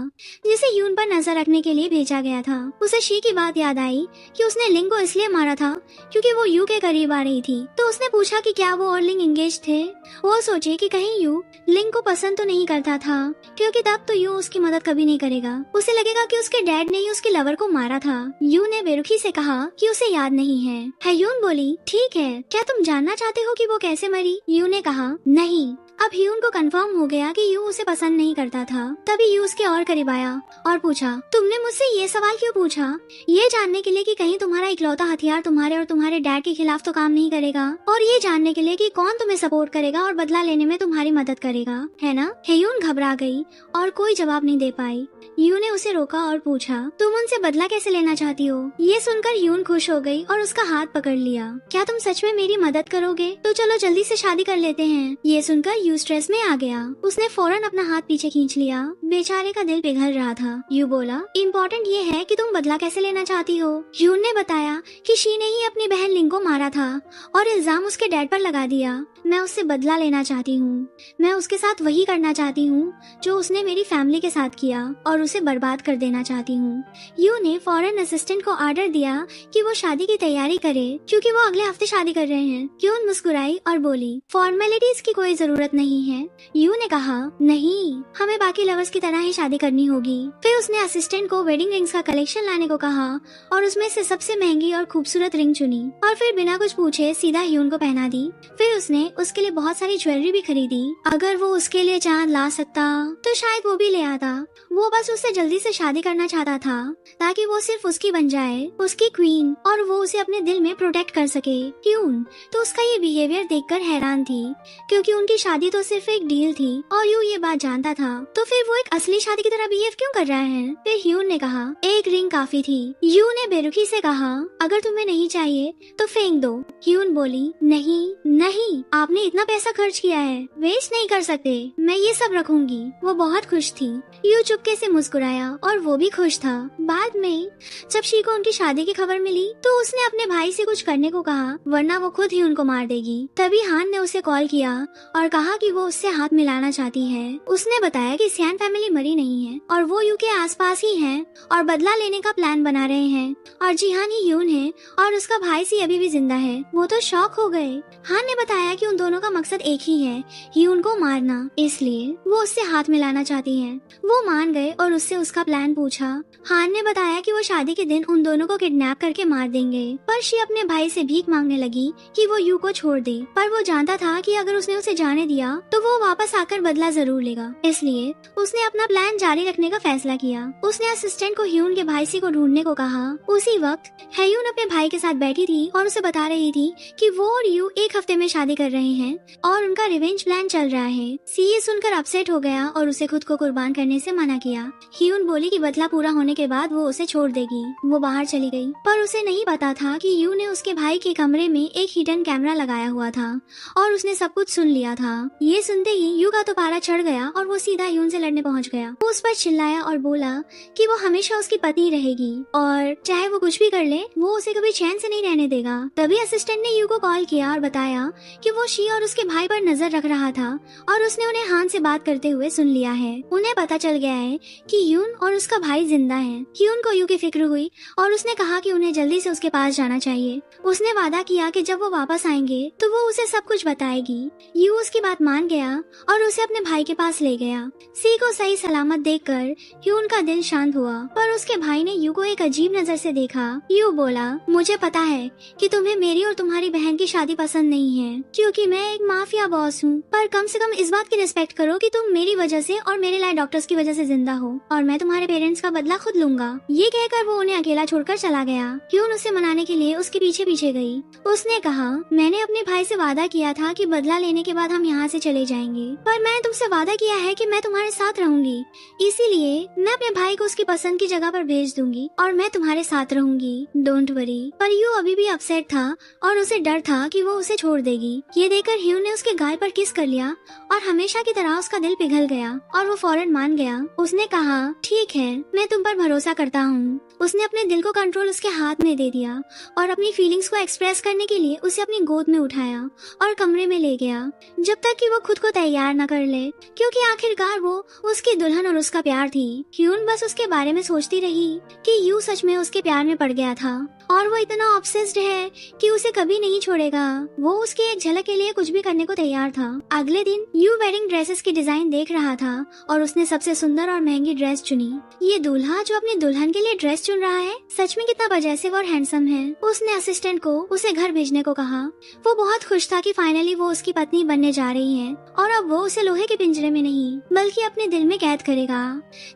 जिसे यून पर नजर रखने के लिए भेजा गया था। उसे शी की बात याद आई कि उसने लिंग को इसलिए मारा था क्योंकि वो यू के करीब आ रही थी। तो उसने पूछा कि क्या वो और लिंग एंगेज थे। वो सोचे कि कहीं यू लिंग को पसंद तो नहीं करता था, क्योंकि तब तो यू उसकी मदद कभी नहीं करेगा। उसे लगेगा कि उसके डैड ने ही उसके लवर को मारा था। यू ने बेरुखी से कहा कि उसे याद नहीं है। ह्यून बोली, ठीक है, क्या तुम जानना चाहते हो कि वो कैसे मरी? यू ने कहा, नहीं। अब ह्यून को कंफर्म हो गया कि यू उसे पसंद नहीं करता था। तभी यू उसके और करीब आया और पूछा, तुमने मुझसे ये सवाल क्यों पूछा? ये जानने के लिए कि कहीं तुम्हारा इकलौता हथियार तुम्हारे और तुम्हारे डैड के खिलाफ तो काम नहीं करेगा, और ये जानने के लिए कि कौन तुम्हें सपोर्ट करेगा और बदला लेने में तुम्हारी मदद करेगा, है ना? ह्यून घबरा गई और कोई जवाब नहीं दे पाई। यू ने उसे रोका और पूछा, तुम उनसे बदला कैसे लेना चाहती हो? ये सुनकर ह्यून खुश हो गई और उसका हाथ पकड़ लिया। क्या तुम सच में मेरी मदद करोगे? तो चलो जल्दी से शादी कर लेते हैं। ये सुनकर यू स्ट्रेस में आ गया। उसने फौरन अपना हाथ पीछे खींच लिया। बेचारे का दिल पिघल रहा था। यू बोला, इम्पोर्टेंट ये है कि तुम बदला कैसे लेना चाहती हो? ह्यून ने बताया कि शी ने ही अपनी बहन लिंग को मारा था और इल्जाम उसके डैड पर लगा दिया। मैं उससे बदला लेना चाहती हूँ। मैं उसके साथ वही करना चाहती हूँ जो उसने मेरी फैमिली के साथ किया, और उसे बर्बाद कर देना चाहती हूँ। यू ने फौरन असिस्टेंट को ऑर्डर दिया कि वो शादी की तैयारी करे, क्योंकि वो अगले हफ्ते शादी कर रहे हैं। ह्यून मुस्कुराई और बोली, फॉर्मेलिटीज की कोई जरूरत नहीं है। यू ने कहा, नहीं, हमें बाकी लवर्स की तरह ही शादी करनी होगी। फिर उसने असिस्टेंट को वेडिंग रिंग्स का कलेक्शन लाने को कहा और उसमें से सबसे महंगी और खूबसूरत रिंग चुनी और फिर बिना कुछ पूछे सीधा ह्यून को पहना दी। फिर उसने उसके लिए बहुत सारी ज्वेलरी भी खरीदी। अगर वो उसके लिए चांद ला सकता तो शायद वो भी ले आता। वो बस उससे जल्दी से शादी करना चाहता था ताकि वो सिर्फ उसकी बन जाए, उसकी क्वीन, और वो उसे अपने दिल में प्रोटेक्ट कर सके। ह्यून तो उसका ये बिहेवियर देखकर हैरान थी, क्योंकि उनकी शादी तो सिर्फ एक डील थी और यू ये बात जानता था। तो फिर वो एक असली शादी की तरह बिहेव क्यों कर रहा है? फिर ह्यून ने कहा, एक रिंग काफी थी। यू ने बेरुखी से कहा, अगर तुम्हें नहीं चाहिए तो फेंक दो। ह्यून बोली, नहीं नहीं, आपने इतना पैसा खर्च किया है, वेस्ट नहीं कर सकते, मैं ये सब रखूंगी। वो बहुत खुश थी। यू चुपके से मुस्कुराया और वो भी खुश था। बाद में जब शी को उनकी शादी की खबर मिली तो उसने अपने भाई से कुछ करने को कहा, वरना वो खुद ही उनको मार देगी। तभी हान ने उसे कॉल किया और कहा कि वो उससे हाथ मिलाना चाहती है। उसने बताया कि सियान फैमिली मरी नहीं है और वो यू के आसपास ही है और बदला लेने का प्लान बना रहे हैं, और जिहान ही ह्यून है और उसका भाई सी अभी भी जिंदा है। वो तो शॉक हो गए। हान ने बताया कि उन दोनों का मकसद एक ही है, ह्यून को मारना, इसलिए वो उससे हाथ मिलाना चाहती है। वो मान गए और उससे उसका प्लान पूछा। हान ने बताया कि वो शादी के दिन उन दोनों को किडनैप करके मार देंगे, पर शी अपने भाई से भीख मांगने लगी कि वो यू को छोड़ दे, पर वो जानता था कि अगर उसने उसे जाने दिया तो वो वापस आकर बदला जरूर लेगा, इसलिए उसने अपना प्लान जारी रखने का फैसला किया। उसने असिस्टेंट को ह्यून के भाई सी को ढूंढने को कहा। उसी वक्त ह्यून अपने भाई के साथ बैठी थी और उसे बता रही थी कि वो और यू एक हफ्ते में शादी कर रहे हैं और उनका रिवेंज प्लान चल रहा है। सी ये सुनकर अपसेट हो गया और उसे खुद को कुर्बान करने से मना किया। ह्यून बोली कि बदला पूरा होने के बाद वो उसे छोड़ देगी। वो बाहर चली गई, पर उसे नहीं पता था कि यू ने उसके भाई के कमरे में एक हिडन कैमरा लगाया हुआ था और उसने सब कुछ सुन लिया था। ये सुनते ही यू का तो पारा चढ़ गया और वो सीधा ह्यून से लड़ने पहुंच गया। वो उस पर चिल्लाया और बोला कि वो हमेशा उसकी पत्नी रहेगी और चाहे वो कुछ भी कर ले वो उसे कभी चैन से नहीं रहने देगा। तभी असिस्टेंट ने यू को कॉल किया और बताया कि वो शी और उसके भाई पर नजर रख रहा था और उसने उन्हें हान से बात करते हुए सुन लिया है। उन्हें पता चल गया है कि ह्यून और उसका भाई जिंदा है। ह्यून को यू की फिक्र हुई और उसने कहा कि उन्हें जल्दी से उसके पास जाना चाहिए। उसने वादा किया कि जब वो वापस आएंगे तो वो उसे सब कुछ बताएगी। यू उसकी बात मान गया और उसे अपने भाई के पास ले गया। सी को सही सलामत देखकर ह्यून का दिल शांत हुआ, पर उसके भाई ने यू को एक अजीब नजर से देखा। यू बोला, मुझे पता है कि तुम्हें मेरी और तुम्हारी बहन की शादी पसंद नहीं है, क्योंकि मैं एक माफिया बॉस हूँ, पर कम से कम इस बात की रिस्पेक्ट करो कि तुम मेरी वजह से और मेरे लाए डॉक्टर्स की वजह से जिंदा हो, और मैं तुम्हारे पेरेंट्स का बदला खुद लूंगा। ये कहकर वो उन्हें अकेला छोड़कर चला गया। ह्यून उसे मनाने के लिए उसके पीछे पीछे गई। उसने कहा, मैंने अपने भाई से वादा किया था कि बदला लेने के बाद हम यहाँ से चले जाएंगे, पर मैंने तुमसे वादा किया है कि मैं तुम्हारे साथ रहूंगी, इसीलिए मैं अपने भाई को उसकी पसंद की जगह पर भेज दूंगी और मैं तुम्हारे साथ रहूंगी, डोंट वरी। पर यू अभी भी अपसेट था और उसे डर था कि वो उसे छोड़ देगी। ये ये देखकर ह्यून ने उसके गाल पर किस कर लिया और हमेशा की तरह उसका दिल पिघल गया और वो फौरन मान गया। उसने कहा, ठीक है, मैं तुम पर भरोसा करता हूँ। उसने अपने दिल को कंट्रोल उसके हाथ में दे दिया और अपनी फीलिंग्स को एक्सप्रेस करने के लिए उसे अपनी गोद में उठाया और कमरे में ले गया जब तक कि वो खुद को तैयार न कर ले, क्योंकि आखिरकार वो उसकी दुल्हन और उसका प्यार थी। ह्यून बस उसके बारे में सोचती रही कि यू सच में उसके प्यार में पड़ गया था और वो इतना ऑब्सेस्ड है कि उसे कभी नहीं छोड़ेगा। वो उसकी एक झलक के लिए कुछ भी करने को तैयार था। अगले दिन यू वेडिंग ड्रेसेस की डिजाइन देख रहा था और उसने सबसे सुंदर और महंगी ड्रेस चुनी। ये दूल्हा जो अपनी दुल्हन के लिए ड्रेस चुन रहा है सच में कितना पजेसिव और हैंडसम है। उसने असिस्टेंट को उसे घर भेजने को कहा। वो बहुत खुश था कि फाइनली वो उसकी पत्नी बनने जा रही है और अब वो उसे लोहे के पिंजरे में नहीं बल्कि अपने दिल में कैद करेगा।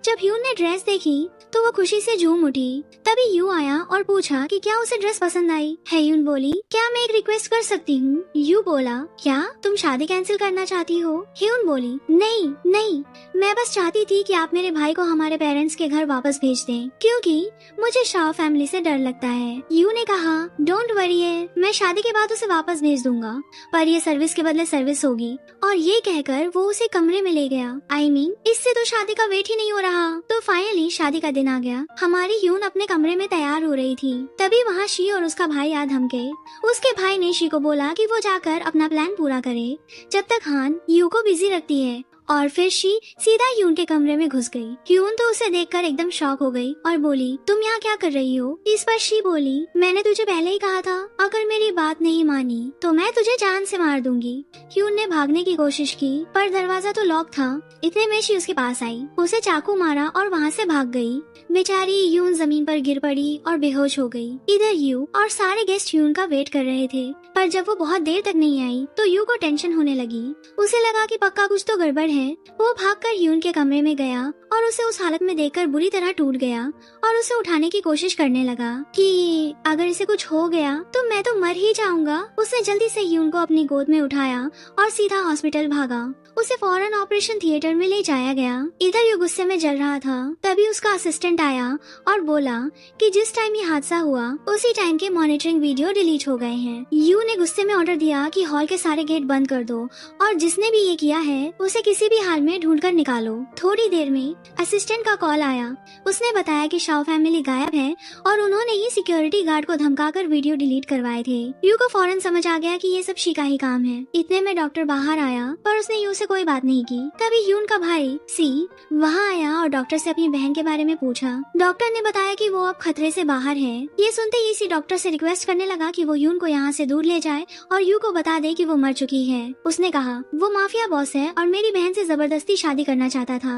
जब ह्यून ने ड्रेस देखी तो वो खुशी से झूम उठी। तभी यू आया और पूछा कि क्या उसे ड्रेस पसंद आई। ह्यून बोली, क्या मैं एक रिक्वेस्ट कर सकती हूँ? यू बोला, क्या तुम शादी कैंसिल करना चाहती हो? ह्यून बोली, नहीं नहीं, मैं बस चाहती थी कि आप मेरे भाई को हमारे पेरेंट्स के घर वापस भेज दें, क्योंकि मुझे शाह फैमिली से डर लगता है। यू ने कहा, डोंट वरी, मैं शादी के बाद उसे वापस भेज दूंगा, पर ये सर्विस के बदले सर्विस होगी। और ये कहकर वो उसे कमरे में ले गया। I mean, इससे तो शादी का वेट ही नहीं हो रहा। तो फाइनली शादी का दिन आ गया। हमारी ह्यून अपने कमरे में तैयार हो रही थी, तभी वहाँ शी और उसका भाई आ धमके। उसके भाई ने शी को बोला कि वो जाकर अपना प्लान पूरा करे, जब तक हान यू को बिजी रखती है। और फिर शी सीधा ह्यून के कमरे में घुस गई। ह्यून तो उसे देखकर एकदम शॉक हो गई और बोली, तुम यहाँ क्या कर रही हो? इस पर शी बोली, मैंने तुझे पहले ही कहा था, अगर मेरी बात नहीं मानी तो मैं तुझे जान से मार दूंगी। ह्यून ने भागने की कोशिश की पर दरवाजा तो लॉक था। इतने में शी उसके पास आई, उसे चाकू मारा और वहाँ से भाग गई। बेचारी ह्यून जमीन पर गिर पड़ी और बेहोश हो गई। इधर यू और सारे गेस्ट ह्यून का वेट कर रहे थे, पर जब वो बहुत देर तक नहीं आई तो यू को टेंशन होने लगी। उसे लगा कि पक्का कुछ तो गड़बड़ है। वो भागकर ह्यून के कमरे में गया और उसे उस हालत में देखकर बुरी तरह टूट गया और उसे उठाने की कोशिश करने लगा कि अगर इसे कुछ हो गया तो मैं तो मर ही जाऊंगा। उसने जल्दी से ह्यून को अपनी गोद में उठाया और सीधा हॉस्पिटल भागा। उसे फौरन ऑपरेशन थिएटर में ले जाया गया। इधर यू गुस्से में जल रहा था, तभी उसका असिस्टेंट आया और बोला कि जिस टाइम ये हादसा हुआ उसी टाइम के मॉनिटरिंग वीडियो डिलीट हो गए हैं। यू ने गुस्से में ऑर्डर दिया कि हॉल के सारे गेट बंद कर दो और जिसने भी ये किया है उसे किसी भी हाल में ढूंढकर निकालो। थोड़ी देर में असिस्टेंट का कॉल आया। उसने बताया कि शाह फैमिली गायब है और उन्होंने ही सिक्योरिटी गार्ड को धमकाकर वीडियो डिलीट करवाए थे। यू को फौरन समझ आ गया कि ये सब शी का ही काम है। इतने में डॉक्टर बाहर आया पर उसने यू से कोई बात नहीं की। तभी ह्यून का भाई सी वहाँ आया और डॉक्टर से अपनी बहन के बारे में पूछा। डॉक्टर ने बताया कि वो अब खतरे से बाहर है। ये सुनते ही सी डॉक्टर से रिक्वेस्ट करने लगा कि वो ह्यून को यहाँ से दूर ले जाए और यू को बता दे कि वो मर चुकी है। उसने कहा, वो माफिया बॉस है और मेरी बहन से जबरदस्ती शादी करना चाहता था।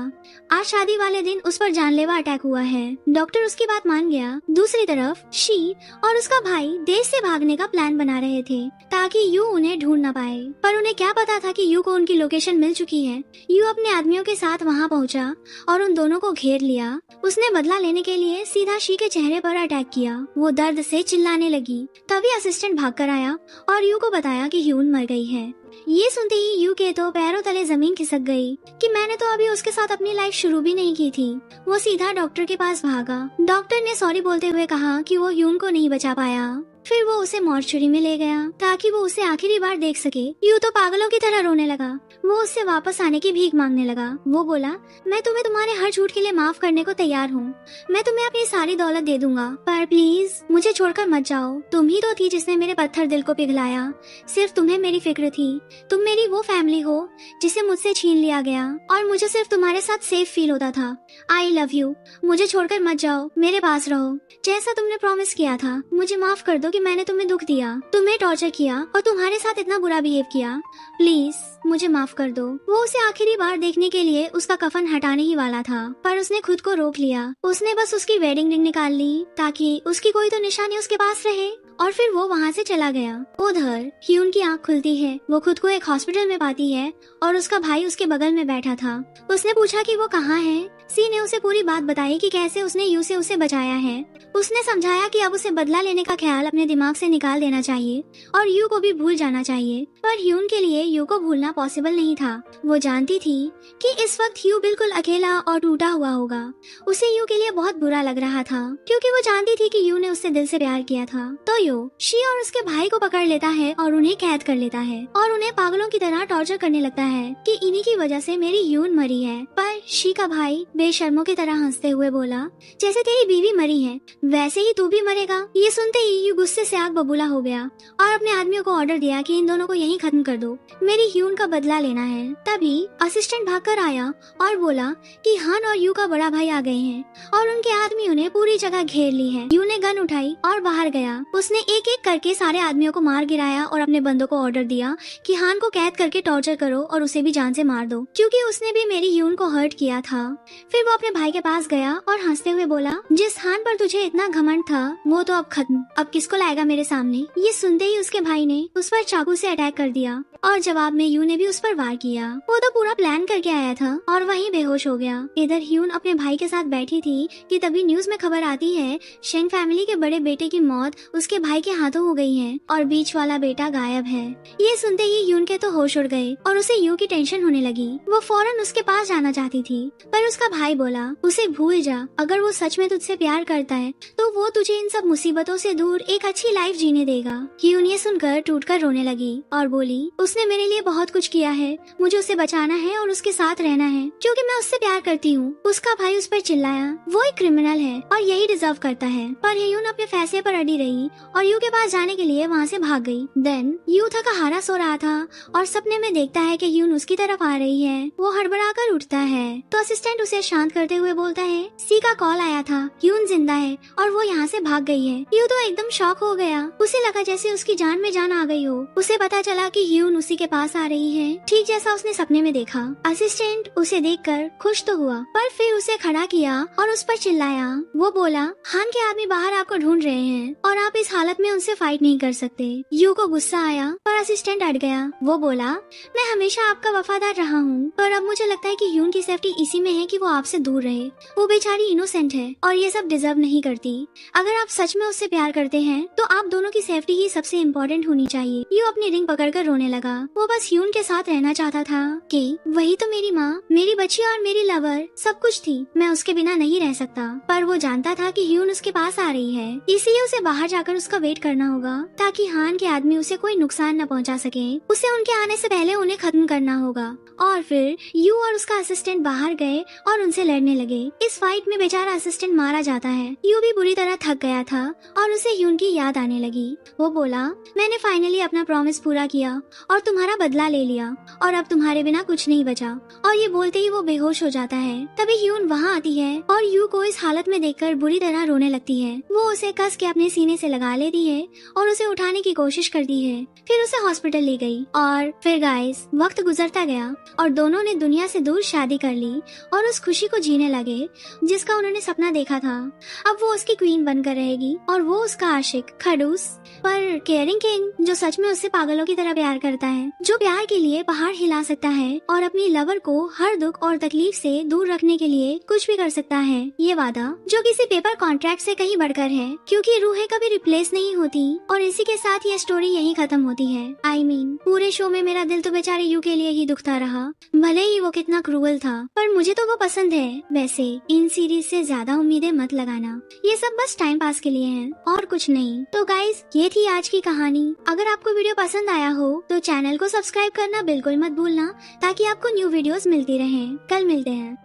आज शादी वाले दिन उस पर जानलेवा अटैक हुआ है। डॉक्टर उसकी बात मान गया। दूसरी तरफ शी और उसका भाई देश से भागने का प्लान बना रहे थे ताकि यू उन्हें ढूंढ न पाए, पर उन्हें क्या पता था कि यू को उनकी लोकेशन मिल चुकी है। यू अपने आदमियों के साथ वहां पहुंचा और उन दोनों को घेर लिया। उसने बदला लेने के लिए सीधा शी के चेहरे पर अटैक किया। वो दर्द से चिल्लाने लगी। तभी असिस्टेंट भागकर आया और यू को बताया कि ह्यून मर गई है। ये सुनते ही यू के तो पैरों तले जमीन खिसक गई कि मैंने तो अभी उसके साथ अपनी लाइफ शुरू भी नहीं की थी। वो सीधा डॉक्टर के पास भागा। डॉक्टर ने सॉरी बोलते हुए कहा कि वो ह्यून को नहीं बचा पाया। फिर वो उसे मॉर्चरी में ले गया ताकि वो उसे आखिरी बार देख सके। यू तो पागलों की तरह रोने लगा। वो उससे वापस आने की भीख मांगने लगा। वो बोला, मैं तुम्हें तुम्हारे हर झूठ के लिए माफ करने को तैयार हूँ। मैं तुम्हें अपनी सारी दौलत दे दूंगा, पर प्लीज मुझे छोड़कर मत जाओ। तुम ही तो थी जिसने मेरे पत्थर दिल को पिघलाया। सिर्फ तुम्हें मेरी फिक्र थी। तुम मेरी वो फैमिली हो जिसे मुझसे छीन लिया गया और मुझे सिर्फ तुम्हारे साथ सेफ फील होता था। I love you. मुझे छोड़कर मत जाओ, मेरे पास रहो। जैसा तुमने प्रॉमिस किया था। मुझे माफ कर दो कि मैंने तुम्हें दुख दिया, तुम्हें टॉर्चर किया और तुम्हारे साथ इतना बुरा बिहेव किया। प्लीज मुझे माफ कर दो। वो उसे आखिरी बार देखने के लिए उसका कफन हटाने ही वाला था, पर उसने खुद को रोक लिया। उसने बस उसकी वेडिंग रिंग निकाल ली ताकि उसकी कोई तो निशानी उसके पास रहे और फिर वो वहाँ से चला गया। उधर ह्यून की आँख खुलती है। वो खुद को एक हॉस्पिटल में पाती है और उसका भाई उसके बगल में बैठा था। उसने पूछा कि वो कहाँ है सी ने उसे पूरी बात बताई कि कैसे उसने यू से उसे बचाया है। उसने समझाया कि अब उसे बदला लेने का ख्याल अपने दिमाग से निकाल देना चाहिए और यू को भी भूल जाना चाहिए। पर ह्यून के लिए यू को भूलना पॉसिबल नहीं था। वो जानती थी कि इस वक्त यू बिल्कुल अकेला और टूटा हुआ होगा। उसे यू के लिए बहुत बुरा लग रहा था क्योंकि वो जानती थी कि यू ने उससे दिल से प्यार किया था। तो यू शी और उसके भाई को पकड़ लेता है और उन्हें कैद कर लेता है और उन्हें पागलों की तरह टॉर्चर करने लगता है कि इन्हीं की वजह से मेरी ह्यून मरी है। पर शी का भाई बेशर्मों की तरह हंसते हुए बोला, जैसे तेरी बीवी मरी है वैसे ही तू भी मरेगा। ये सुनते ही यू गुस्से से आग बबूला हो गया और अपने आदमियों को ऑर्डर दिया कि इन दोनों को यहीं खत्म कर दो, मेरी ह्यून का बदला लेना है। तभी असिस्टेंट भागकर आया और बोला कि हान और यू का बड़ा भाई आ गए हैं और उनके आदमियों ने पूरी जगह घेर ली है। यू ने गन उठाई और बाहर गया। उसने एक एक करके सारे आदमियों को मार गिराया और अपने बंदों को ऑर्डर दिया कि हान को कैद करके टॉर्चर करो और उसे भी जान से मार दो क्योंकि उसने भी मेरी ह्यून को हर्ट किया था। फिर वो अपने भाई के पास गया और हंसते हुए बोला, जिस हान पर तुझे इतना घमंड था वो तो अब खत्म, अब किसको लाएगा मेरे सामने। ये सुनते ही उसके भाई ने उस पर चाकू से अटैक कर दिया और जवाब में ह्यून ने भी उस पर वार किया। वो तो पूरा प्लान करके आया था और वहीं बेहोश हो गया। इधर ह्यून अपने भाई के साथ बैठी थी कि तभी न्यूज में खबर आती है शेंग फैमिली के बड़े बेटे की मौत उसके भाई के हाथों हो गई है और बीच वाला बेटा गायब है। ये सुनते ही ह्यून के तो होश उड़ गए और उसे यू की टेंशन होने लगी। वो फौरन उसके पास जाना चाहती थी पर उसका भाई बोला, उसे भूल जा, अगर वो सच में तुझसे प्यार करता है तो वो तुझे इन सब मुसीबतों से दूर एक अच्छी लाइफ जीने देगा। ह्यून ये सुनकर टूटकर रोने लगी और बोली, उसने मेरे लिए बहुत कुछ किया है, मुझे उसे बचाना है और उसके साथ रहना है क्योंकि मैं उससे प्यार करती हूँ। उसका भाई उस पर चिल्लाया, वो एक क्रिमिनल है और यही डिजर्व करता है। पर ह्यून अपने फैसले पर अड़ी रही और यू के पास जाने के लिए वहाँ से भाग गई। देन यू थका हारा सो रहा था और सपने में देखता है कि ह्यून उसकी तरफ आ रही है। वो हड़बड़ा कर उठता है तो असिस्टेंट उसे शांत करते हुए बोलता है, सी का कॉल आया था, ह्यून जिंदा है और वो यहाँ से भाग गई है। यू तो एकदम शॉक हो गया। उसे लगा जैसे उसकी जान में जान आ गई हो। उसे पता चला कि ह्यून उसी के पास आ रही है, ठीक जैसा उसने सपने में देखा। असिस्टेंट उसे देखकर खुश तो हुआ पर फिर उसे खड़ा किया और उस पर चिल्लाया। वो बोला, हान के आदमी बाहर आपको ढूंढ रहे हैं और आप इस हालत में उनसे फाइट नहीं कर सकते। यू को गुस्सा आया पर असिस्टेंट अड़ गया। वो बोला, मैं हमेशा आपका वफादार रहा हूँ पर अब मुझे लगता है कि ह्यून की सेफ्टी इसी में है कि वो आपसे दूर रहे। वो बेचारी इनोसेंट है और ये सब डिजर्व नहीं करती। अगर आप सच में उससे प्यार करते हैं तो आप दोनों की सेफ्टी ही सबसे इम्पोर्टेंट होनी चाहिए। यू अपनी रिंग पकड़कर रोने लगा। वो बस ह्यून के साथ रहना चाहता था कि वही तो मेरी माँ, मेरी बच्ची और मेरी लवर सब कुछ थी, मैं उसके बिना नहीं रह सकता। पर वो जानता था कि ह्यून उसके पास आ रही है, इसलिए उसे बाहर जाकर उसका वेट करना होगा ताकि हान के आदमी उसे कोई नुकसान न पहुंचा सके। उसे उनके आने से पहले उन्हें खत्म करना होगा। और फिर यू और उसका असिस्टेंट बाहर गए और उनसे लड़ने लगे। इस फाइट में बेचारा असिस्टेंट मारा जाता है। यू भी बुरी तरह थक गया था और उसे ह्यून की याद आने लगी। वो बोला, मैंने फाइनली अपना प्रॉमिस पूरा किया और तुम्हारा बदला ले लिया और अब तुम्हारे बिना कुछ नहीं बचा। और ये बोलते ही वो बेहोश हो जाता है। तभी ह्यून वहाँ आती है और यू को इस हालत में देखकर बुरी तरह रोने लगती है। वो उसे कस के अपने सीने से लगा लेती है और उसे उठाने की कोशिश करती है। फिर उसे हॉस्पिटल ले गई और फिर गाइस वक्त गुजरता गया और दोनों ने दुनिया से दूर शादी कर ली और उस खुशी को जीने लगे जिसका उन्होंने सपना देखा था। अब वो उसकी क्वीन बनकर रहेगी और वो उसका आशिक खड़ूस पर केयरिंग किंग जो सच में उससे पागलों की तरह प्यार करता है, जो प्यार के लिए पहाड़ हिला सकता है और अपनी लवर को हर दुख और तकलीफ से दूर रखने के लिए कुछ भी कर सकता है। ये वादा जो किसी पेपर कॉन्ट्रैक्ट से कहीं बढ़कर है क्योंकि रूहें कभी रिप्लेस नहीं होती। और इसी के साथ ये स्टोरी यहीं खत्म होती है। I mean, पूरे शो में मेरा दिल तो बेचारे यू के लिए ही दुखता रहा, भले ही वो कितना क्रूअल था, पर मुझे तो वो पसंद है। वैसे इन सीरीज से ज्यादा उम्मीदें मत लगाना, ये सब बस टाइम पास के लिए है और कुछ नहीं। तो गाइस ये थी आज की कहानी। अगर आपको वीडियो पसंद आया हो तो चैनल को सब्सक्राइब करना बिल्कुल मत भूलना ताकि आपको न्यू वीडियोस मिलती रहें। कल मिलते हैं।